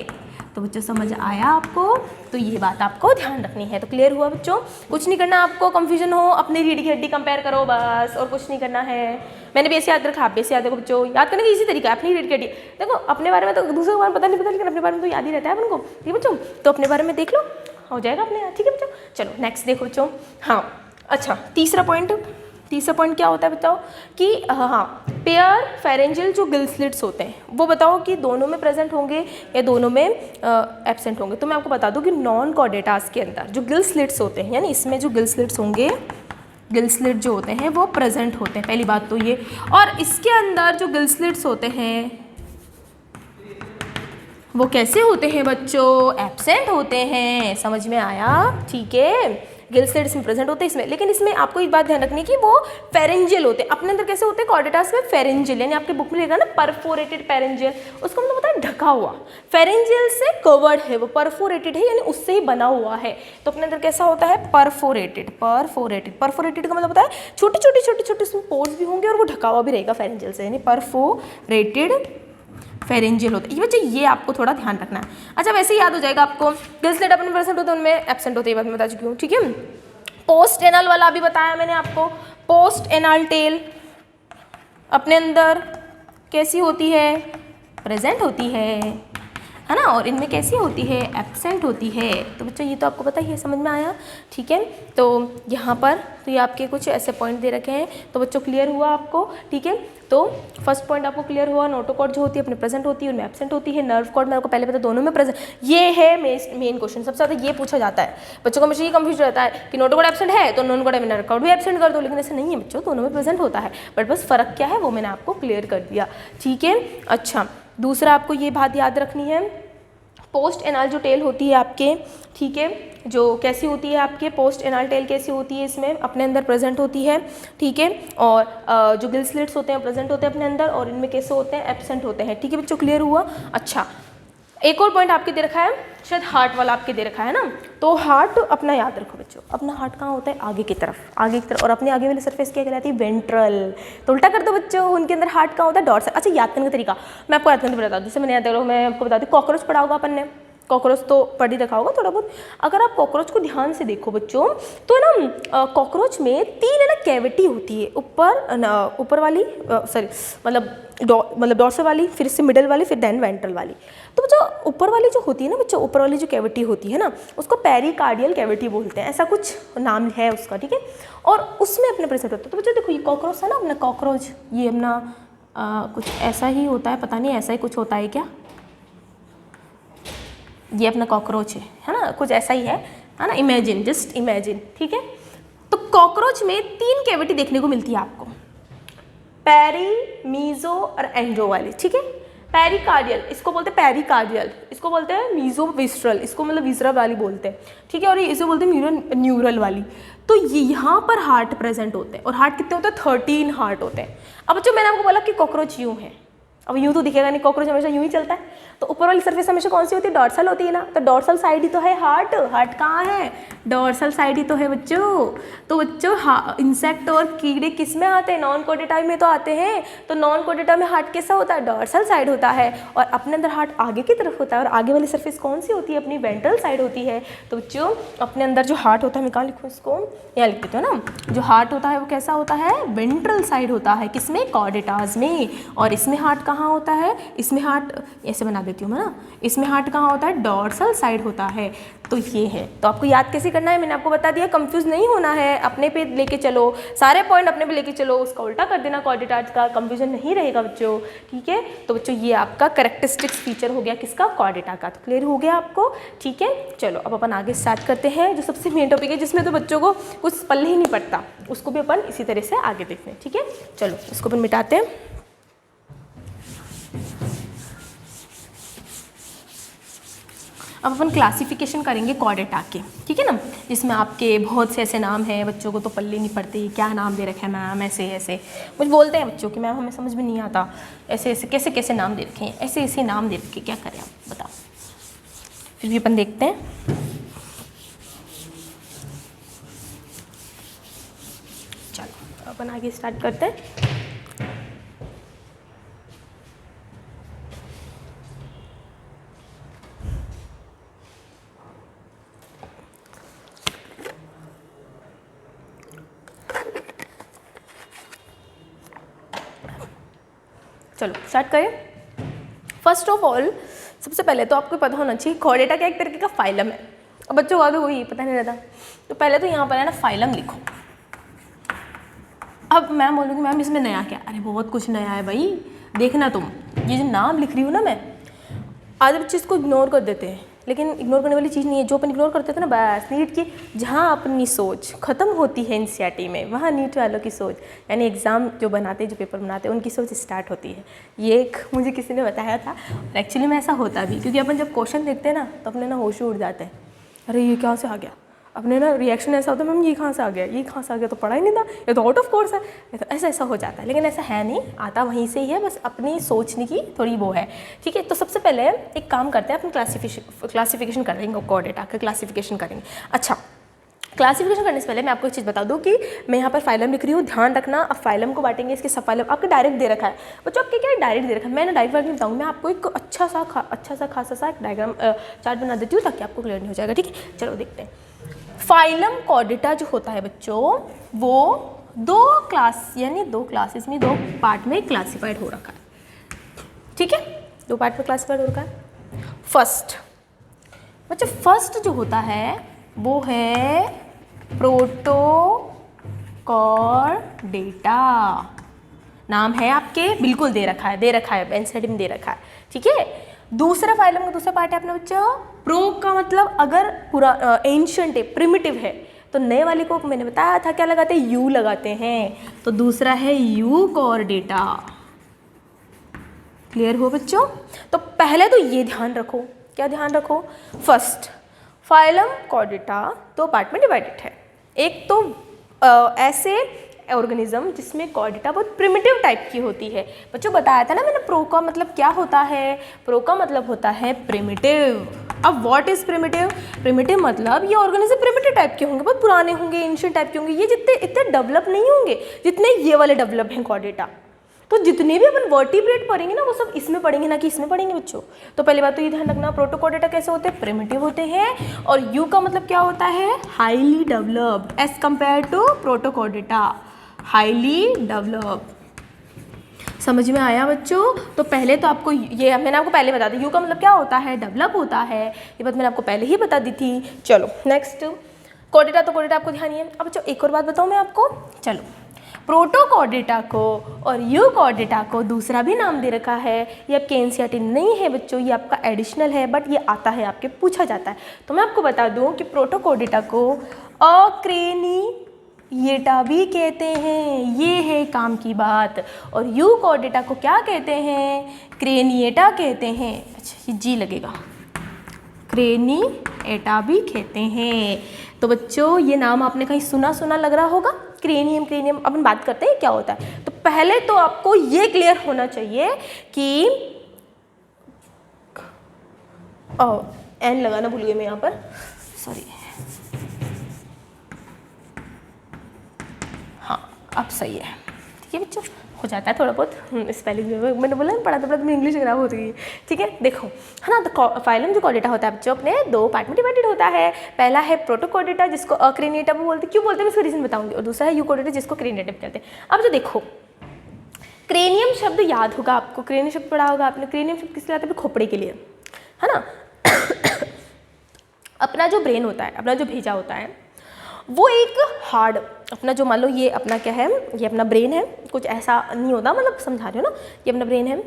तो बच्चों समझ आया आपको, तो ये बात आपको ध्यान रखनी है। तो क्लियर हुआ बच्चों, कुछ नहीं करना आपको, कंफ्यूजन हो अपनी रीढ़ की हड्डी कंपेयर करो बस, और कुछ नहीं करना है। मैंने भी ऐसे याद रखा, आप भी ऐसे याद रखो बच्चों। याद करने का इसी तरीका है, अपनी रीढ़ की हड्डी। देखो अपने बारे में तो दूसरे के बारे में पता नहीं, लेकिन अपने बारे में तो याद ही रहता है अपन को, ठीक है बच्चों। तो अपने बारे में देख लो, हो जाएगा अपने यहाँ, ठीक है बच्चों। चलो नेक्स्ट देखो बच्चों। हाँ अच्छा, तीसरा पॉइंट क्या होता है बताओ कि हाँ, पेयर फेरेंजियल जो गिल स्लिट्स होते हैं वो बताओ कि दोनों में प्रेजेंट होंगे या दोनों में एब्सेंट होंगे। तो मैं आपको बता दूं कि नॉन कॉर्डेटास के अंदर जो गिल स्लिट्स होते हैं, यानी इसमें जो गिल स्लिट्स होंगे, गिल स्लिट जो होते हैं वो प्रेजेंट होते हैं, पहली बात तो ये। और इसके अंदर जो गिल स्लिट्स होते हैं वो कैसे होते हैं बच्चों, एब्सेंट होते हैं। समझ में आया, ठीक है। गिल स्लिट इसमें प्रेजेंट होते हैं इसमें, लेकिन इसमें आपको एक बात ध्यान रखनी है कि वो फेरेंजियल होते हैं। अपने अंदर कैसे होते हैं, कॉर्डेटास में फेरेंजियल, यानी आपके बुक में लिखा ना परफोरेटेड फेरेंजियल, उसका मतलब होता है ढका हुआ। फेरेंजियल से कवर्ड है, वो परफोरेटेड है यानी उससे ही बना हुआ है। तो अपने अंदर कैसा होता है, परफोरेटेड का मतलब होता है छोटे उसमें पोर्स भी होंगे और वो ढका हुआ भी रहेगा फेरेंजियल से, यानी परफोरेटेड फेरेंजियल होते हैं। ये बच्चे ये आपको थोड़ा ध्यान रखना है। अच्छा वैसे ही याद हो जाएगा आपको, गिल स्लिट अपने प्रेजेंट होते हैं, उनमें एब्सेंट होते हैं, ये बात मैं बता चुकी हूँ, ठीक है। पोस्ट एनल वाला अभी बताया मैंने आपको, पोस्ट एनल टेल अपने अंदर कैसी होती है, प्रेजेंट होती है ना। और इनमें कैसी होती है, एब्सेंट होती है। तो बच्चों ये तो आपको पता ही है, समझ में आया, ठीक है। तो यहाँ पर तो ये आपके कुछ ऐसे पॉइंट दे रखे हैं। तो बच्चों क्लियर हुआ आपको, ठीक है। तो फर्स्ट पॉइंट आपको क्लियर हुआ, नोटोकॉर्ड जो होती है अपने प्रेजेंट होती है, उनमें एब्सेंट होती है। नर्व कॉर्ड मैं आपको पहले बता, दोनों में प्रेजेंट। ये है मेन क्वेश्चन, सबसे ज़्यादा ये पूछा जाता है बच्चों को, हमेशा ये कंफ्यूज रहता है कि नोटोकॉर्ड एब्सेंट है तो नॉन कॉर्ड में नर्व कॉर्ड भी एब्सेंट कर दो, लेकिन ऐसा नहीं है बच्चों, दोनों में प्रेजेंट होता है। बट बस फ़र्क क्या है वो मैंने आपको क्लियर कर दिया, ठीक है। अच्छा दूसरा आपको ये बात याद रखनी है, पोस्ट एनाल जो टेल होती है आपके, ठीक है, जो कैसी होती है आपके पोस्ट एनाल टेल कैसी होती है, इसमें अपने अंदर प्रेजेंट होती है, ठीक है। और जो गिल स्लिट्स होते हैं प्रेजेंट होते हैं अपने अंदर, और इनमें कैसे होते हैं, एब्सेंट होते हैं, ठीक है बच्चों, क्लियर हुआ। अच्छा एक और पॉइंट आपके दे रखा है, शायद हार्ट वाला आपके दे रखा है ना। तो हार्ट अपना याद रखो बच्चों, अपना हार्ट कहाँ होता है, आगे की तरफ, और अपने आगे वाली सरफेस क्या कहलाती है, वेंट्रल। तो उल्टा कर दो बच्चों, उनके अंदर हार्ट कहाँ होता है, डॉर्सल। अच्छा याद करने का तरीका मैं आपको याद करने बता दूँ, जैसे मैंने याद करो, मैं आपको बता दूँ, कॉकरोच पढ़ा होगा अपन ने, कॉकरोच तो पढ़ ही रखा होगा थोड़ा बहुत। अगर आप कॉकरोच को ध्यान से देखो बच्चों, तो ना कॉकरोच में 3 है ना कैविटी होती है, ऊपर वाली सॉरी मतलब डॉर्सल वाली, फिर से मिडल वाली, फिर देन वेंट्रल वाली। तो बच्चों ऊपर वाली जो होती है ना बच्चों, ऊपर वाली जो कैविटी होती है ना, उसको पेरिकार्डियल कैविटी बोलते हैं, ऐसा कुछ नाम है उसका, ठीक है। और उसमें अपने प्रेजेंट होता है। तो बच्चों देखो ये कॉकरोच है ना, अपना कॉकरोच ये अपना कुछ ऐसा ही होता है, पता नहीं ऐसा ही कुछ होता है क्या, ये अपना कॉकरोच है ना, कुछ ऐसा ही है ना, इमेजिन, जस्ट इमेजिन, ठीक है। तो कॉकरोच में 3 कैविटी देखने को मिलती है आपको, पेरी, मीजो और एंड्रो वाली, ठीक है। पेरिकार्डियल, इसको बोलते हैं पेरिकार्डियल, इसको बोलते हैं मीजोविस्ट्रल, इसको मतलब विसरल वाली बोलते हैं, ठीक है, और इसे बोलते हैं न्यूरल वाली। तो ये यहाँ पर हार्ट प्रेजेंट होते हैं, और हार्ट कितने होते हैं? 13 हार्ट होते हैं। अब बच्चों मैंने आपको बोला कि कॉकरोच यूँ है, अब यूँ तो दिखेगा नहीं, कॉकरोच हमेशा यूँ ही चलता है, तो ऊपर वाली सरफेस हमेशा कौन सी होती है? डॉर्सल होती है ना, तो डॉर्सल साइड ही तो है हार्ट। हार्ट कहाँ है? डॉर्सल साइड ही तो है बच्चों। तो बच्चों इंसेक्ट और कीड़े किस में आते हैं? नॉन कोडेटा में तो आते हैं। तो नॉन कोडेटा में हार्ट कैसा होता है? डॉर्सल साइड होता है, और अपने अंदर हार्ट आगे की तरफ होता है, और आगे वाली सरफेस कौन सी होती है? अपनी वेंट्रल साइड होती है। तो बच्चों अपने अंदर जो हार्ट होता है, मैं कहाँ लिखूँ इसको? यहाँ लिख देते हो ना, जो हार्ट होता है वो कैसा होता है? वेंट्रल साइड होता है, किसमें? कॉर्डेटास में। और इसमें हार्ट कहाँ होता है? इसमें हार्ट ऐसे बना देती हूँ मैं ना, इसमें हार्ट कहाँ होता है? डॉर्सल साइड होता है। तो ये है, तो आपको याद कैसे करना है मैंने आपको बता दिया, कंफ्यूज नहीं होना है, अपने पे लेके चलो, सारे पॉइंट अपने पे लेके चलो, उसका उल्टा कर देना कॉर्डेटास का, कंफ्यूजन नहीं रहेगा बच्चों, ठीक है। तो बच्चों ये आपका कैरेक्टरिस्टिक्स फीचर हो गया किसका? कॉर्डेटा का। तो क्लियर हो गया आपको, ठीक है। चलो अब अपन आगे स्टार्ट करते हैं, जो सबसे मेन टॉपिक है जिसमें तो बच्चों को कुछ पल्ले ही नहीं पड़ता, उसको भी अपन इसी तरह से आगे देखते हैं, ठीक है। चलो इसको अपन मिटाते हैं। अब अपन क्लासिफिकेशन करेंगे कॉर्डेटा के, ठीक है ना, जिसमें आपके बहुत से ऐसे नाम हैं, बच्चों को तो पल्ले नहीं पड़ते, क्या नाम दे रखे हैं मैम, ऐसे ऐसे कुछ बोलते हैं बच्चों कि मैम हमें समझ में नहीं आता, ऐसे ऐसे कैसे कैसे नाम दे रखे हैं, ऐसे ऐसे नाम दे रखे, क्या करें आप बताओ। फिर भी अपन देखते हैं। चलो अपन आगे स्टार्ट करते हैं। चलो स्टार्ट करें। फर्स्ट ऑफ ऑल सबसे पहले तो आपको पता होना चाहिए कॉर्डेटा क्या एक तरीके का फाइलम है। अब बच्चों को आगे वही पता नहीं रहता, तो पहले तो यहाँ पर है ना फाइलम लिखो। अब मैम बोलूँगी मैम इसमें नया क्या? अरे बहुत कुछ नया है भाई, देखना तुम, ये जो नाम लिख रही हूँ ना मैं, आधे बच्चे इसको इग्नोर कर देते हैं, लेकिन इग्नोर करने वाली चीज़ नहीं है। जो अपन इग्नोर करते थे ना, बस नीट की जहाँ अपनी सोच खत्म होती है एनसीईआरटी में, वहाँ नीट वालों की सोच, यानी एग्ज़ाम जो बनाते हैं, जो पेपर बनाते हैं, उनकी सोच स्टार्ट होती है। ये एक मुझे किसी ने बताया था, और एक्चुअली में ऐसा होता भी, क्योंकि अपन जब क्वेश्चन देखते हैं ना तो अपने ना होश उड़ जाते हैं, अरे ये कहाँ से आ गया, अपने ना रिएक्शन ऐसा होता है मैम ये कहाँ से आ गया, ये कहाँ से आ गया, तो पढ़ा ही नहीं था, ये तो आउट ऑफ कोर्स है, ये तो ऐसा ऐसा हो जाता है। लेकिन ऐसा है नहीं, आता वहीं से ही है, बस अपनी सोचने की थोड़ी वो है, ठीक है। तो सबसे पहले एक काम करते हैं, अपन क्लासिफिकेशन करेंगे, कॉर्डेटा का क्लासिफिकेशन करेंगे। अच्छा, क्लासिफिकेशन करने से पहले मैं आपको एक चीज़ बता दूं कि मैं यहाँ पर फाइलम लिख रही हूँ, ध्यान रखना। अब फाइलम को बांटेंगे, इसके सब फाइलम आपके डायरेक्ट दे रखा है बच्चों, आपके क्या डायरेक्ट दे रखा है, मैं ना डायरेक्ट नहीं बताऊँगी, मैं आपको एक अच्छा सा खासा सा एक डायग्राम चार्ट बना देती हूँ ताकि आपको क्लियर नहीं हो जाएगा, ठीक है। चलो देखते हैं। फाइलम कॉर्डेटा जो होता है बच्चों, वो दो क्लासेस में, दो पार्ट में क्लासिफाइड हो रखा है, ठीक है, दो पार्ट में क्लासिफाइड हो रखा है। फर्स्ट बच्चों, फर्स्ट जो होता है वो है प्रोटोकॉर्डेटा, नाम है आपके, बिल्कुल दे रखा है एनसीईआरटी में दे रखा है, ठीक है। दूसरा फाइलम का दूसरा पार्ट है अपना बच्चा, प्रो का मतलब अगर पूरा एंशिएंट है, प्रिमिटिव है, तो नए वाले को मैंने बताया था क्या लगाते हैं, यू लगाते हैं, तो दूसरा है यू कॉर्डेटा। क्लियर हो बच्चों? तो पहले तो ये ध्यान रखो, क्या ध्यान रखो, फर्स्ट फाइलम कॉर्डेटा दो पार्ट में डिवाइडेड है। एक तो ऐसे ऑर्गेनिज्म जिसमें कॉर्डेटा बहुत प्रिमिटिव टाइप की होती है। बच्चों बताया था ना मैंने, प्रो का मतलब क्या होता है, प्रो का मतलब होता है प्रिमिटिव। अब व्हाट इज प्रिमिटिव? प्रिमिटिव मतलब ये ऑर्गेनिज्म प्रिमिटिव टाइप के होंगे, बहुत पुराने होंगे, एंशिएंट टाइप के होंगे, ये जितने इतने डेवलप नहीं होंगे जितने ये वाले डेवलप हैं कॉर्डेटा। तो जितने भी अपन वर्टिब्रेट पढ़ेंगे ना वो सब इसमें पढ़ेंगे, ना कि इसमें पढ़ेंगे बच्चों। तो पहली बात तो ये ध्यान रखना, प्रोटोकॉर्डेटा कैसे होते हैं, प्रिमिटिव होते हैं, और यू का मतलब क्या होता है, highly developed as compare to protochordata, highly developed. समझ में आया बच्चों? तो पहले तो आपको ये मैंने आपको पहले बता दी, यू का मतलब क्या होता है, डेवलप होता है, ये बात मैंने आपको पहले ही बता दी थी। चलो नेक्स्ट, कॉर्डेटा, तो कॉर्डेटा आपको ध्यान ही है। अब बच्चों एक और बात बताऊँ मैं आपको, चलो प्रोटोकॉर्डेटा को और यूकॉर्डेटा को दूसरा भी नाम दे रखा है, ये आपके एनसीईआरटी नहीं है बच्चों, ये आपका एडिशनल है, बट ये आता है आपके, पूछा जाता है। तो मैं आपको बता दूं कि प्रोटोकॉर्डेटा को अक्रेनी क्रेनिएटा भी कहते हैं। ये है काम की बात। और यूकॉर्डेटा को क्या कहते हैं? क्रेनिएटा कहते हैं। अच्छा, ये जी लगेगा, क्रेनिएटा भी कहते हैं। तो बच्चों ये नाम आपने कहीं सुना सुना लग रहा होगा, क्रेनियम। क्रेनियम अपन बात करते हैं क्या होता है। तो पहले तो आपको ये क्लियर होना चाहिए कि एन लगाना भूल गई मैं यहाँ पर, सॉरी। हाँ अब सही है, ठीक है बच्चों, हो जाता है थोड़ा बहुत स्पेलिंग में। मैंने बोला पढ़ा तो मेरी इंग्लिश खराब होती है, ठीक है। देखो है ना, तो फाइलम जो कॉर्डेटा होता है बच्चों अपने दो पार्ट में डिवाइडेड होता है। पहला है प्रोटोकॉर्डेटा जिसको अक्रेनिएटा बोलते हैं। क्यों बोलते हैं मैं इसका रीजन बताऊंगी। और दूसरा है यूकॉर्डेटा जिसको क्रेनिएटा कहते हैं। अब जो देखो क्रेनियम शब्द याद होगा आपको, क्रेनियम शब्द पढ़ा होगा आपने। क्रेनियम शब्द किस लिए आता है? खोपड़े के लिए, है ना। अपना जो ब्रेन होता है, अपना जो भेजा होता है, वो एक हार्ड, अपना जो मान लो ये अपना क्या है, ये अपना ब्रेन है, कुछ ऐसा नहीं होता, मतलब समझा रहे हो ना, ये अपना ब्रेन है।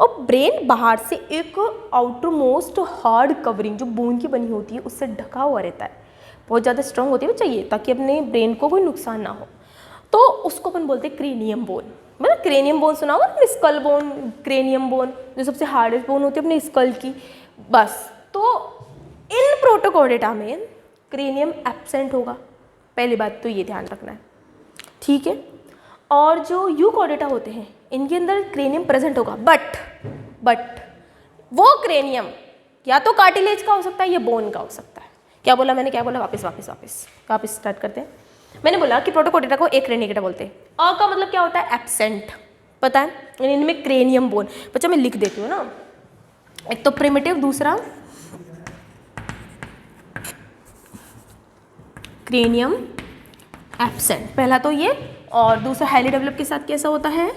और ब्रेन बाहर से एक आउटर मोस्ट हार्ड कवरिंग जो बोन की बनी होती है उससे ढका हुआ रहता है, बहुत ज़्यादा स्ट्रांग होती है चाहिए ताकि अपने ब्रेन को कोई नुकसान ना हो। तो उसको अपन बोलते हैं क्रेनियम बोन। मतलब क्रेनियम बोन सुना होगा अपने, स्कल बोन, क्रेनियम बोन जो सबसे हार्डेस्ट बोन होती है अपने स्कल की, बस। तो इन प्रोटोकॉर्डेटा में क्रेनियम एब्सेंट होगा, पहली बात तो ये ध्यान रखना है, ठीक है। और जो यूकॉर्डेटा होते हैं इनके अंदर क्रेनियम प्रेजेंट होगा, बट वो क्रेनियम या तो कार्टिलेज का हो सकता है या बोन का हो सकता है। क्या बोला मैंने, क्या बोला, वापस स्टार्ट करते हैं। मैंने बोला कि प्रोटोकॉर्डेटा को एक क्रेनिएटा बोलते हैं। अ का मतलब क्या होता है? एब्सेंट, पता है। इनमें क्रेनियम बोन, बच्चा मैं लिख देती हूँ ना, एक तो प्रिमिटिव, दूसरा क्रेनियम एब्सेंट, पहला तो ये। और दूसरा हाईली डेवलप के साथ कैसा होता है?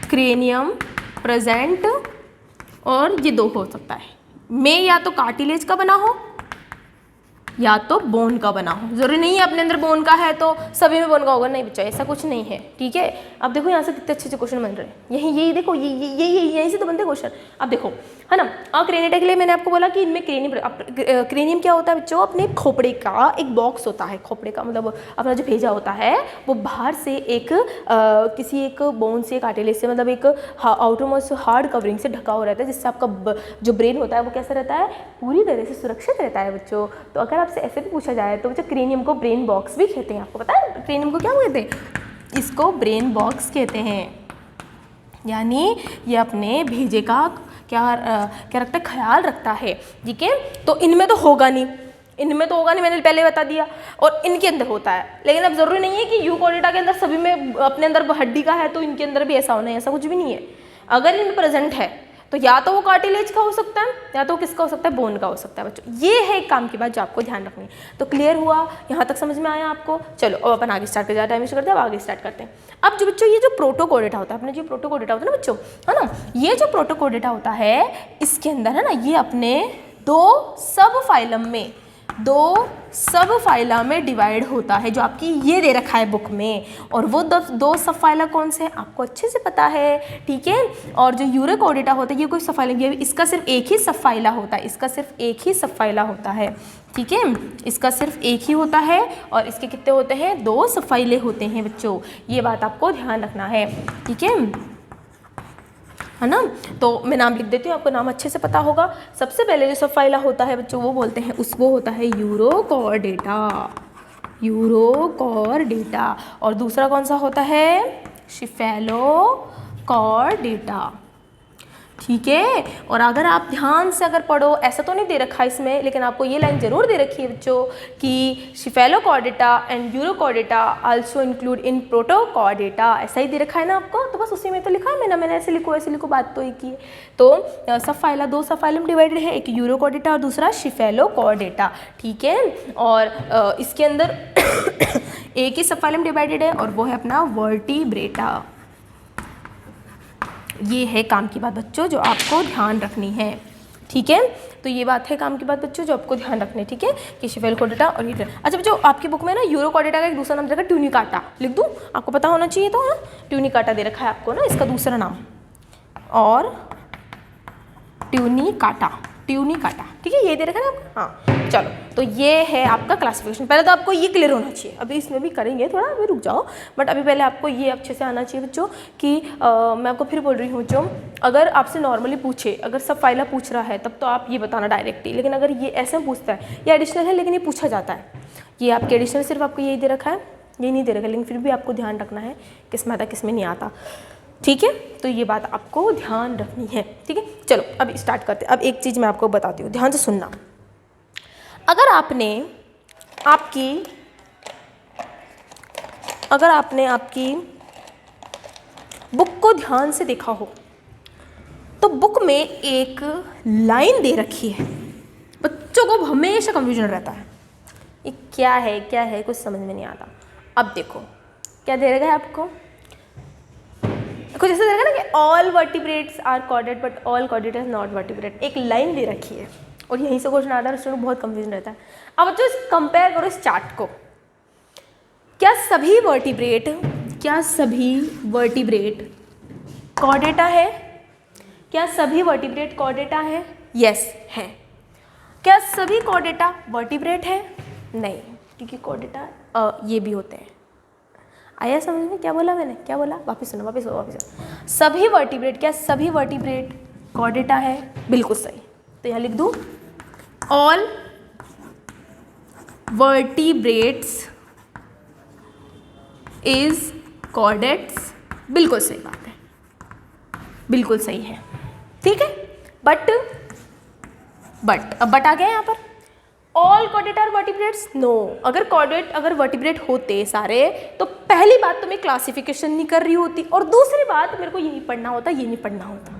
Cranium present. और ये दो हो सकता है, में या तो कार्टिलेज का बना हो या तो बोन का बना हो। जरूरी नहीं है अपने अंदर बोन का है तो सभी में बोन का होगा, नहीं बच्चा, ऐसा कुछ नहीं है, ठीक है। अब देखो यहाँ से कितने अच्छे अच्छे क्वेश्चन बन रहे हैं, यही देखो, यहीं से तो बनते क्वेश्चन। अब देखो, है ना, क्रेनिएटा के लिए मैंने आपको बोला कि इनमें क्रेनियम क्या होता है बच्चों? अपने खोपड़े का एक बॉक्स होता है। खोपड़े का मतलब अपना जो भेजा होता है वो बाहर से एक किसी एक बोन से, कार्टिलेज से, मतलब एक आउटर मोस्ट हार्ड कवरिंग से ढका हुआ रहता है, जिससे आपका जो ब्रेन होता है वो कैसा रहता है? पूरी तरह से सुरक्षित रहता है बच्चों। तो अगर आपसे ऐसे भी पूछा जाए तो बच्चों क्रेनियम को ब्रेन बॉक्स भी कहते हैं। आपको पता है क्रेनियम को क्या कहते हैं? इसको ब्रेन बॉक्स कहते हैं। यानी ये अपने भेजे का क्या रखता है? ख्याल रखता है, ठीक है। तो इनमें तो होगा नहीं, मैंने पहले बता दिया। और इनके अंदर होता है, लेकिन अब जरूरी नहीं है कि यूकॉर्डेटा के अंदर सभी में अपने अंदर हड्डी का है तो इनके अंदर भी ऐसा होना है, ऐसा कुछ भी नहीं है। अगर इनमें प्रेजेंट है तो या तो वो कार्टिलेज का हो सकता है या तो किसका हो सकता है? बोन का हो सकता है बच्चों। ये है एक काम की बात जो आपको ध्यान रखनी है। तो क्लियर हुआ, यहाँ तक समझ में आया आपको? चलो अब अपन आगे स्टार्ट कर, ज़्यादा टाइम वेस्ट करते हैं, अब आगे स्टार्ट करते हैं। अब जो बच्चों ये जो प्रोटोकॉर्डेटा होता है, अपने जो प्रोटोकॉर्डेटा होता है ना बच्चों, है ना, ये जो प्रोटोकॉर्डेटा होता है इसके अंदर, है ना, ये अपने दो सब फाइला में डिवाइड होता है, जो आपकी ये दे रखा है बुक में। और वो दो सब फाइला कौन से हैं आपको अच्छे से पता है, ठीक है। और जो यूरोकॉर्डेटा होता है ये कोई सब फाइला, इसका सिर्फ एक ही सब फाइला होता है, इसका सिर्फ एक ही सब फाइला होता है, ठीक है। इसका सिर्फ एक ही होता है और इसके कितने होते हैं? दो सब फाइले होते हैं बच्चों, ये बात आपको ध्यान रखना है, ठीक है ना। तो मैं नाम लिख देती हूँ, आपको नाम अच्छे से पता होगा। सबसे पहले जो सब फाइला होता है बच्चों वो बोलते हैं, वो होता है यूरोकॉर्डेटा। और दूसरा कौन सा होता है? शेफेलोकॉर्डेटा, ठीक है। और अगर आप ध्यान से अगर पढ़ो, ऐसा तो नहीं दे रखा इसमें, लेकिन आपको ये लाइन जरूर दे रखी है बच्चों कि cephalochordata and urochordata also include in protochordata, ऐसा ही दे रखा है ना आपको। तो बस उसी में तो लिखा है, मैंने ऐसे लिखो, बात तो एक ही है। तो सब फाइला दो सब फाइलम डिवाइडेड है, एक यूरोकॉर्डेटा और दूसरा शेफेलोकॉर्डेटा, ठीक है। और इसके अंदर एक ही सब फाइलम डिवाइडेड है और वो है अपना वर्टिब्रेटा। ये है काम की बात बच्चों जो आपको ध्यान रखनी है, ठीक है। तो ये बात है काम की बात बच्चों जो आपको ध्यान रखनी है, ठीक है, कि शेफेलोकॉर्डेटा और ये। अच्छा बच्चों, आपकी बुक में ना यूरोकॉर्डेटा का एक दूसरा नाम दे रखा है, ट्यूनिकाटा, लिख दूँ? आपको पता होना चाहिए तो, हाँ, ट्यूनिकाटा दे रखा है आपको ना इसका दूसरा नाम, और ट्यूनिकाटा, ठीक है, ये दे रखा है ना आपको, हाँ। चलो, तो ये है आपका क्लासिफिकेशन। पहले तो आपको ये क्लियर होना चाहिए, अभी इसमें भी करेंगे थोड़ा, अभी रुक जाओ, बट अभी पहले आपको ये अच्छे से आना चाहिए बच्चों कि मैं आपको फिर बोल रही हूँ बच्चों, अगर आपसे नॉर्मली पूछे, अगर सब फाइला पूछ रहा है तब तो आप ये बताना डायरेक्टली, लेकिन अगर ये ऐसे पूछता है, ये एडिशनल है लेकिन ये पूछा जाता है, ये आपके एडिशनल सिर्फ आपको यही दे रखा है, ये नहीं दे रखा, लेकिन फिर भी आपको ध्यान रखना है किस में आता किस में नहीं आता, ठीक है। तो ये बात आपको ध्यान रखनी है, ठीक है। चलो अब स्टार्ट करते हैं। अब एक चीज़ मैं आपको बताती हूँ, ध्यान से सुनना। अगर आपने आपकी बुक को ध्यान से देखा हो तो बुक में एक लाइन दे रखी है, बच्चों को हमेशा कंफ्यूजन रहता है ये क्या है कुछ समझ में नहीं आता। अब देखो क्या दे रखा है आपको, कुछ ऐसा दे रखा है ना कि all vertebrates are chordate but all chordate is not vertebrate, एक लाइन दे रखी है और यहीं से क्वेश्चन आता है, स्टूडेंट को बहुत कंफ्यूजन रहता है। अब बच्चों कंपेयर करो इस चार्ट को, क्या सभी वर्टिब्रेट कॉर्डेटा है? क्या सभी वर्टिब्रेट कॉर्डेटा है? यस है। क्या सभी कॉर्डेटा वर्टिब्रेट है? नहीं, क्योंकि कॉर्डेटा ये भी होते हैं। आया समझ में क्या बोला मैंने, क्या बोला? वापस सुनो। सभी वर्टिब्रेट, क्या सभी वर्टिब्रेट कॉर्डेटा है? बिल्कुल सही। तो यहाँ लिख दूँ ऑल वर्टिब्रेट्स इज कॉर्डेट्स, बिल्कुल सही बात है, बिल्कुल सही है, ठीक है। बट अब बट आ गया यहाँ पर, all chordate are vertebrates, no. अगर वर्टिब्रेट होते सारे तो पहली बात तो मैं क्लासिफिकेशन नहीं कर रही होती, और दूसरी बात मेरे को यही पढ़ना होता, ये नहीं पढ़ना होता,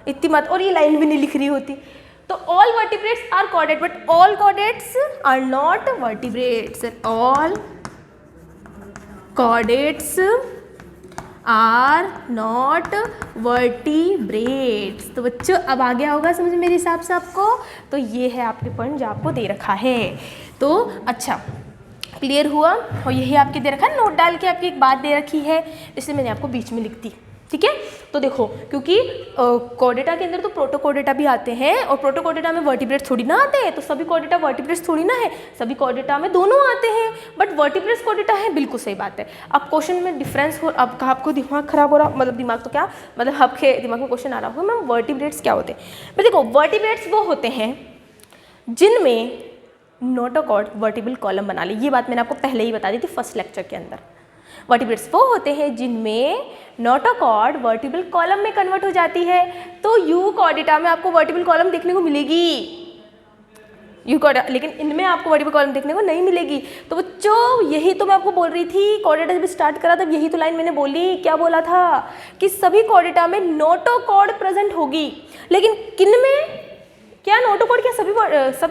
इतनी मत, और ये लाइन भी नहीं लिख रही होती। तो all vertebrates are chordate but all chordates are not vertebrates, all chordates are not vertebrates. तो बच्चों अब आ गया होगा समझ मेरे हिसाब से आपको। तो ये है आपके पॉइंट जो आपको दे रखा है। तो अच्छा क्लियर हुआ, और यही आपके दे रखा है, नोट डाल के आपकी एक बात दे रखी है, इसलिए मैंने आपको बीच में लिख दी, ठीक है। तो देखो क्योंकि कॉर्डेटा के अंदर तो प्रोटोकॉर्डेटा भी आते हैं, और प्रोटोकॉर्डेटा में वर्टिब्रेट्स थोड़ी ना आते हैं, तो सभी कॉर्डेटा वर्टिब्रेट्स थोड़ी ना है, सभी कॉर्डेटा में दोनों आते हैं, बट वर्टिब्रेट्स कॉर्डेटा है, बिल्कुल सही बात है। अब क्वेश्चन में डिफरेंस हो, अब आपको दिमाग खराब हो रहा, मतलब दिमाग तो क्या, मतलब आपके दिमाग में क्वेश्चन आ रहा होगा मैम वर्टिब्रेट्स क्या होते हैं। तो देखो वर्टिब्रेट्स वो होते हैं जिनमें नोटोकॉर्ड वर्टिबल कॉलम बना ले, ये बात मैंने आपको पहले ही बता दी थी फर्स्ट लेक्चर के अंदर। वर्टिब्रेट्स वो होते हैं जिनमें नोटोकॉर्ड वर्टिबल कॉलम में कन्वर्ट हो जाती है। तो यूकॉर्डेटा में आपको वर्टिबल कॉलम देखने को मिलेगी, लेकिन इनमें आपको वर्टिबल कॉलम देखने को नहीं मिलेगी। तो बच्चों यही तो मैं आपको बोल रही थी, कॉर्डेटा जब स्टार्ट करा तब यही तो लाइन मैंने बोली, क्या बोला था कि सभी कॉर्डेटा में नोटोकॉर्ड प्रेजेंट होगी, लेकिन किन में, क्या नोटोकॉर्ड क्या सभी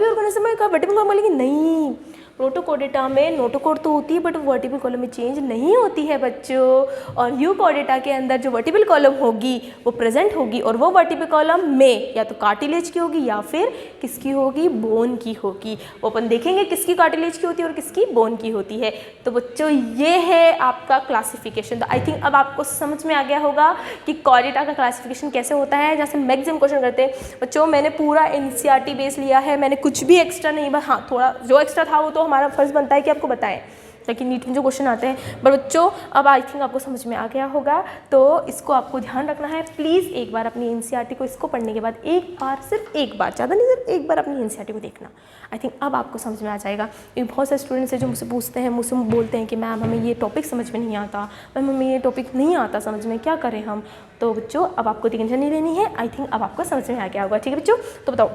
ऑर्गेनिज्म में वर्टिबल कॉलम बोलेंगे? नहीं, प्रोटोकॉर्डेटा में नोटोकॉर्ड तो होती है बट वर्टिबल कॉलम में चेंज नहीं होती है बच्चों। और यूकॉर्डेटा के अंदर जो वर्टिबल कॉलम होगी वो प्रेजेंट होगी, और वो वर्टिबल कॉलम में या तो कार्टिलेज की होगी या फिर किसकी होगी, बोन की होगी। वो अपन देखेंगे किसकी कार्टिलेज की होती है और किसकी बोन की होती है। तो बच्चों ये है आपका क्लासिफिकेशन। तो आई थिंक अब आपको समझ में आ गया होगा कि कॉर्डेटा का क्लासिफिकेशन कैसे होता है, जैसे मैक्सिमम क्वेश्चन करते हैं बच्चों। मैंने पूरा एनसीईआरटी बेस लिया है, मैंने कुछ भी एक्स्ट्रा नहीं, बस हाँ थोड़ा जो एक्स्ट्रा था वो तो हमारा फर्ज बनता है कि आपको बताएं, ताकि नीट में जो क्वेश्चन आते हैं। पर बच्चों अब आई थिंक आपको समझ में आ गया होगा, तो इसको आपको ध्यान रखना है। प्लीज़ एक बार अपनी एनसीईआरटी को इसको पढ़ने के बाद एक बार, सिर्फ एक बार, ज़्यादा नहीं, सिर्फ एक बार अपनी एनसीईआरटी को देखना। आई थिंक अब आपको समझ में आ जाएगा। क्योंकि बहुत सारे स्टूडेंट्स हैं जो मुझसे पूछते हैं, मुझसे बोलते हैं कि मैम हमें ये टॉपिक समझ में नहीं आता, मैम हमें ये टॉपिक नहीं आता समझ में, क्या करें हम। तो बच्चों अब आपको टेंशन नहीं लेनी है, आई थिंक अब आपको समझ में आ गया होगा, ठीक है बच्चों। तो बताओ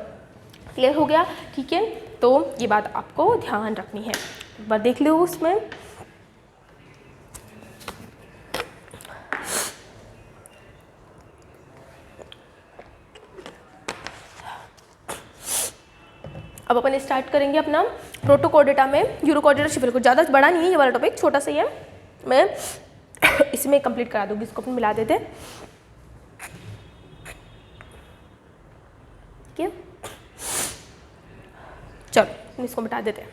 क्लियर हो गया, ठीक है। तो ये बात आपको ध्यान रखनी है, एक बार देख लो उसमें। अब अपन स्टार्ट करेंगे अपना प्रोटोकॉर्डेटा में यूरोकॉर्डेटा शिफर को। ज़्यादा बड़ा नहीं है ये वाला टॉपिक, छोटा सा ही है, मैं इसमें कंप्लीट करा दूँगी, इसको अपन मिला देते हैं, ठीक है। चलो इसको मिटा देते हैं,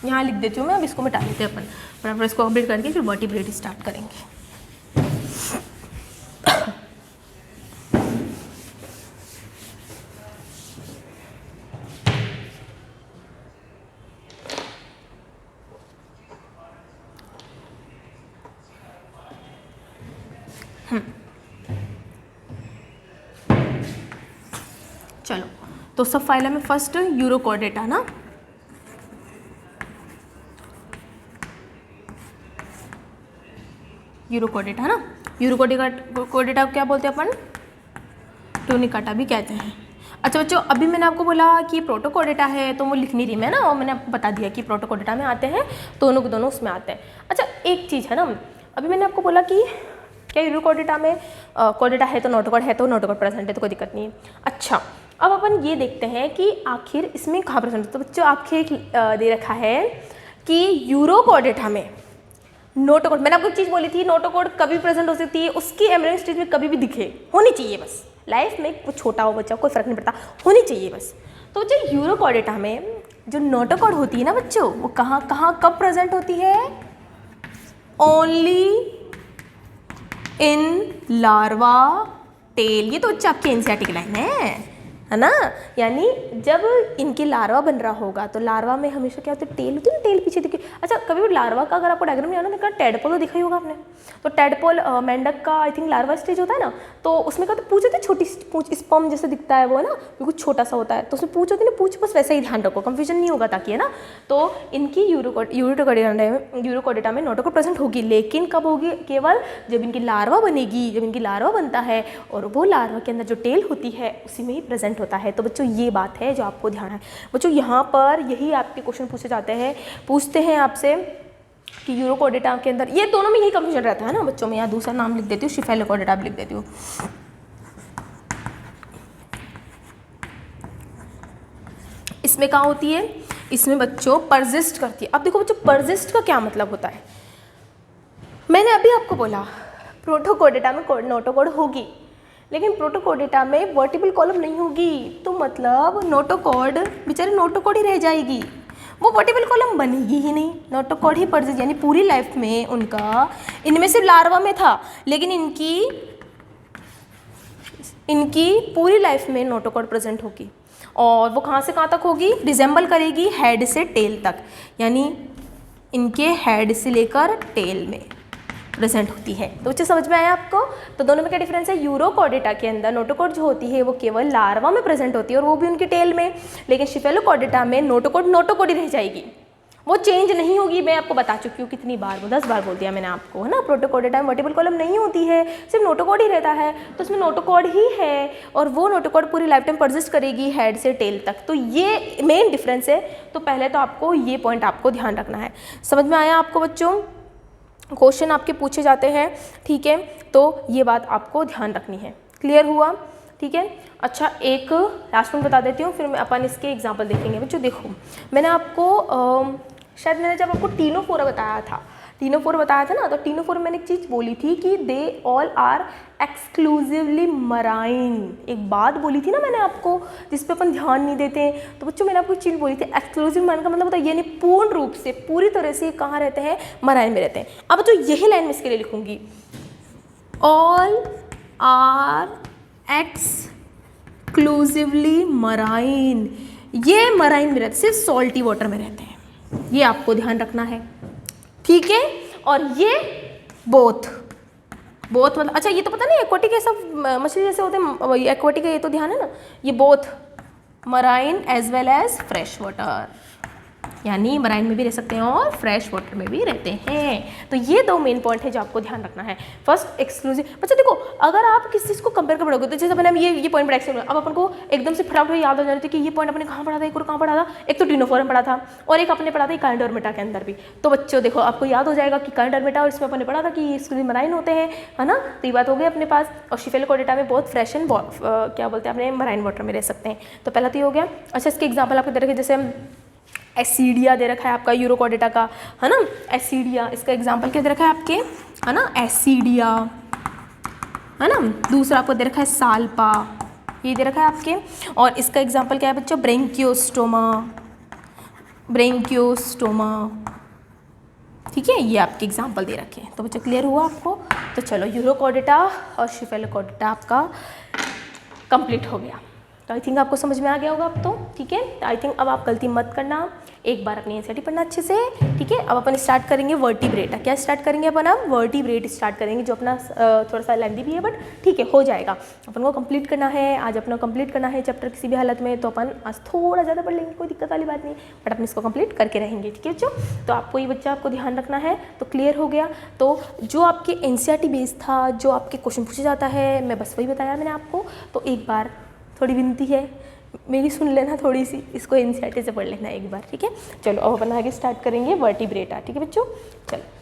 यहाँ लिख देती हूँ मैं, अब इसको मिटा देते हैं अपन, बराबर इसको कंप्लीट करके फिर वर्टिब्रेट स्टार्ट करेंगे। तो सब फाइलम में फर्स्ट यूरोकोडेटा ना, यूरोकोडेटा है ना, यूरोकोडेटा को क्या बोलते हैं अपन, टोनिकाटा भी कहते हैं। अच्छा बच्चों, अभी मैंने आपको बोला कि प्रोटोकोडेटा है तो वो लिख नहीं रही मैं ना, और मैंने आपको बता दिया कि प्रोटोकोडेटा में आते हैं, दोनों के दोनों उसमें आते हैं। अच्छा एक चीज़ है ना, अभी मैंने आपको बोला कि क्या यूरोकोडेटा में कोडेटा है तो नोटोकोड है, तो नोटोकोड प्रेजेंट है तो कोई दिक्कत नहीं है। अच्छा अब अपन ये देखते हैं कि आखिर इसमें कहाँ प्रेजेंट है। तो बच्चों आखिर दे रखा है कि यूरोकोडेटा में नोटोकोड, मैंने आपको एक चीज़ बोली थी, नोटोकोड कभी प्रेजेंट हो सकती है, उसकी एम्ब्रियो स्टेज में कभी भी दिखे, होनी चाहिए बस, लाइफ में कुछ छोटा हो बच्चा कोई फर्क नहीं पड़ता, होनी चाहिए बस। तो बच्चों यूरोकोडेटा में जो नोटोकोड होती है ना बच्चों, वो कहाँ कहाँ कब प्रेजेंट होती है, ओनली इन लार्वा टेल। ये तो बच्चा आपकी एनसीईआरटी की लाइन है ना, यानी जब इनकी लार्वा बन रहा होगा तो लार्वा में हमेशा क्या होता है, टेल होती है ना, टेल पीछे दिखी। अच्छा कभी भी लार्वा का अगर आपको डायग्राम नहीं आना देखा, टेडपोल तो दिखा ही होगा आपने, तो टेडपोल मेंढक का आई थिंक लार्वा स्टेज होता है ना, तो उसमें क्या होता है, पूछ होती है छोटी पूछ, स्पर्म जैसे दिखता है वो है ना, बिल्कुल छोटा सा होता है, तो उसमें पूछ होती है ना, पूछ बस वैसा ही ध्यान रखो, कंफ्यूजन नहीं होगा ताकि, है ना। तो इनकी यूरोकोडेटा में नोटोकोड प्रेजेंट होगी, लेकिन कब होगी, केवल जब इनकी लार्वा बनेगी, जब इनकी लार्वा बनता है और वो लार्वा के अंदर जो टेल होती है उसी में ही प्रेजेंट होता है। तो बच्चों ये बात है जो आपको ध्यान है बच्चों, यहाँ पर यही आपके क्वेश्चन पूछे जाते हैं, पूछते हैं आपसे कि यूरोकोडेटा के अंदर, ये दोनों में यही कंफ्यूजन रहता है ना बच्चों। मैं यहाँ दूसरा नाम लिख देती हूँ, शिफेलोकोडेटा भी लिख देती हूँ। इसमें कहाँ होती है, इसमें बच्चों परसिस्ट करती है। अब देखो बच्चों परसिस्ट का क्या मतलब होता है, मैंने अभी आपको बोला प्रोटोकोडेटा में नोटोकोड होगी, लेकिन प्रोटोकोडेटा में वर्टिबल कॉलम नहीं होगी, तो मतलब नोटोकोड बेचारे नोटोकोड ही रह जाएगी, वो वर्टिबल कॉलम बनेगी ही नहीं, नोटोकोड ही परसिस्ट, यानी पूरी लाइफ में उनका, इनमें सिर्फ लार्वा में था, लेकिन इनकी पूरी लाइफ में नोटोकोड प्रेजेंट होगी, और वो कहाँ से कहाँ तक होगी, रिजेंबल करेगी हेड से टेल तक, यानी इनके हेड से लेकर टेल में प्रेजेंट होती है। तो बच्चे समझ में आया आपको। तो दोनों में क्या डिफरेंस है, यूरोकोडेटा के अंदर नोटोकोड जो होती है वो केवल लार्वा में प्रेजेंट होती है और वो भी उनकी टेल में, लेकिन शिफेलोकोडेटा में नोटोकोड ही रह जाएगी, वो चेंज नहीं होगी। मैं आपको बता चुकी हूँ कितनी बार, वो 10 बार बोल दिया मैंने आपको, है ना। प्रोटोकोडेटा में वर्टिबल कॉलम नहीं होती है, सिर्फ नोटोकोड ही रहता है, तो उसमें नोटोकोड ही है और वो नोटोकोड पूरी लाइफ टाइम परसिस्ट करेगी हेड से टेल तक। तो ये मेन डिफरेंस है। तो पहले तो आपको ये पॉइंट आपको ध्यान रखना है। समझ में आया आपको बच्चों, क्वेश्चन आपके पूछे जाते हैं, ठीक है, तो ये बात आपको ध्यान रखनी है। क्लियर हुआ, ठीक है। अच्छा एक लास्ट पॉइंट बता देती हूँ, फिर मैं अपन इसके एग्जांपल देखेंगे। बच्चों देखो, मैंने आपको शायद मैंने जब आपको टीनोफोरा बताया था ना, तो टीनोफोरा मैंने एक चीज़ बोली थी कि they all are exclusively marine. एक बात बोली थी ना मैंने आपको, जिस पे अपन ध्यान नहीं देते। तो बच्चों मैंने आपको एक चीज़ बोली थी, एक्सक्लूसिव मराइन का मतलब होता है ये नहीं पूर्ण रूप से, पूरी तरह से कहाँ रहते हैं, मराइन में रहते हैं। अब बच्चों यही लाइन में इसके लिए लिखूंगी, ऑल आर एक्सक्लूसिवली मराइन। ये मराइन में रहते, सिर्फ सॉल्टी वाटर में रहते हैं, ये आपको ध्यान रखना है, ठीक है। और ये बोथ मतलब, अच्छा ये तो पता नहीं एक्वाटिक ऐसा मछली जैसे होते हैं, एक्वाटिक है ये तो ध्यान है ना, ये both marine as well as fresh water, यानी मराइन में भी रह सकते हैं और फ्रेश वाटर में भी रहते हैं। तो ये दो मेन पॉइंट है जो आपको ध्यान रखना है। फर्स्ट एक्सक्लूसिव, बच्चा देखो अगर आप किसी चीज़ को कंपेयर कर पढ़ोगे, तो जैसे मैंने ये पॉइंट पढ़ा एक्सक्लूसिव, अब अपन को एकदम से फटाफट याद हो जाती है कि ये पॉइंट अपने कहाँ पढ़ा था, एक और कहाँ पढ़ा था, एक तो टीनोफोरा में पढ़ा था और एक अपने पढ़ा था काइंडोर्मेटा के अंदर भी। तो बच्चों देखो आपको याद हो जाएगा कि काइंडोर्मेटा और इसमें अपने पढ़ा था कि एक्सक्लूसिव मराइन होते हैं, है ना। तो ये बात हो गई अपने पास। और शिफेलोकोडेटा में बहुत फ्रेश एंड क्या बोलते हैं अपने मराइन वाटर में रह सकते हैं। तो पहला तो ये हो गया। अच्छा इसके एग्जाम्पल आपको दे रखे, जैसे एसिडिया दे रखा है आपका यूरोकोडेटा का, है ना, एसिडिया, इसका एग्जांपल क्या दे रखा है आपके, है ना, एसिडिया, है ना। दूसरा आपको दे रखा है साल्पा, ये दे रखा है आपके। और इसका एग्जांपल क्या है बच्चों, ब्रेंकियोस्टोमा, ठीक है, ये आपके एग्जांपल दे रखे हैं। तो बच्चों क्लियर हुआ आपको। तो चलो यूरोकोडेटा और शिफेलोकोडेटा आपका कंप्लीट हो गया, तो आई थिंक आपको समझ में आ गया होगा अब तो, ठीक है। आई थिंक अब आप गलती मत करना, एक बार अपनी एनसीईआरटी पढ़ना अच्छे से, ठीक है। अब अपन स्टार्ट करेंगे वर्टिब्रेटा। क्या स्टार्ट करेंगे अपन? अब वर्टिब्रेट स्टार्ट करेंगे, जो अपना थोड़ा सा लेंथी भी है बट ठीक है, हो जाएगा। अपन को कंप्लीट करना है, आज अपना कंप्लीट करना है चैप्टर किसी भी हालत में, तो अपन आज थोड़ा ज़्यादा पढ़ लेंगे, कोई दिक्कत वाली बात नहीं, बट अपन इसको कंप्लीट करके रहेंगे, ठीक है बच्चों। तो आपको ये बच्चा आपको ध्यान रखना है। तो क्लियर हो गया। तो जो आपके एनसीईआरटी बेस था, जो आपके क्वेश्चन पूछे जाता है, मैं बस वही बताया मैंने आपको। तो एक बार थोड़ी विनती है मेरी, सुन लेना थोड़ी सी, इसको एनसीईआरटी से पढ़ लेना एक बार, ठीक है। चलो अब अपन आगे स्टार्ट करेंगे वर्टिब्रेटा, ठीक है बच्चों। चलो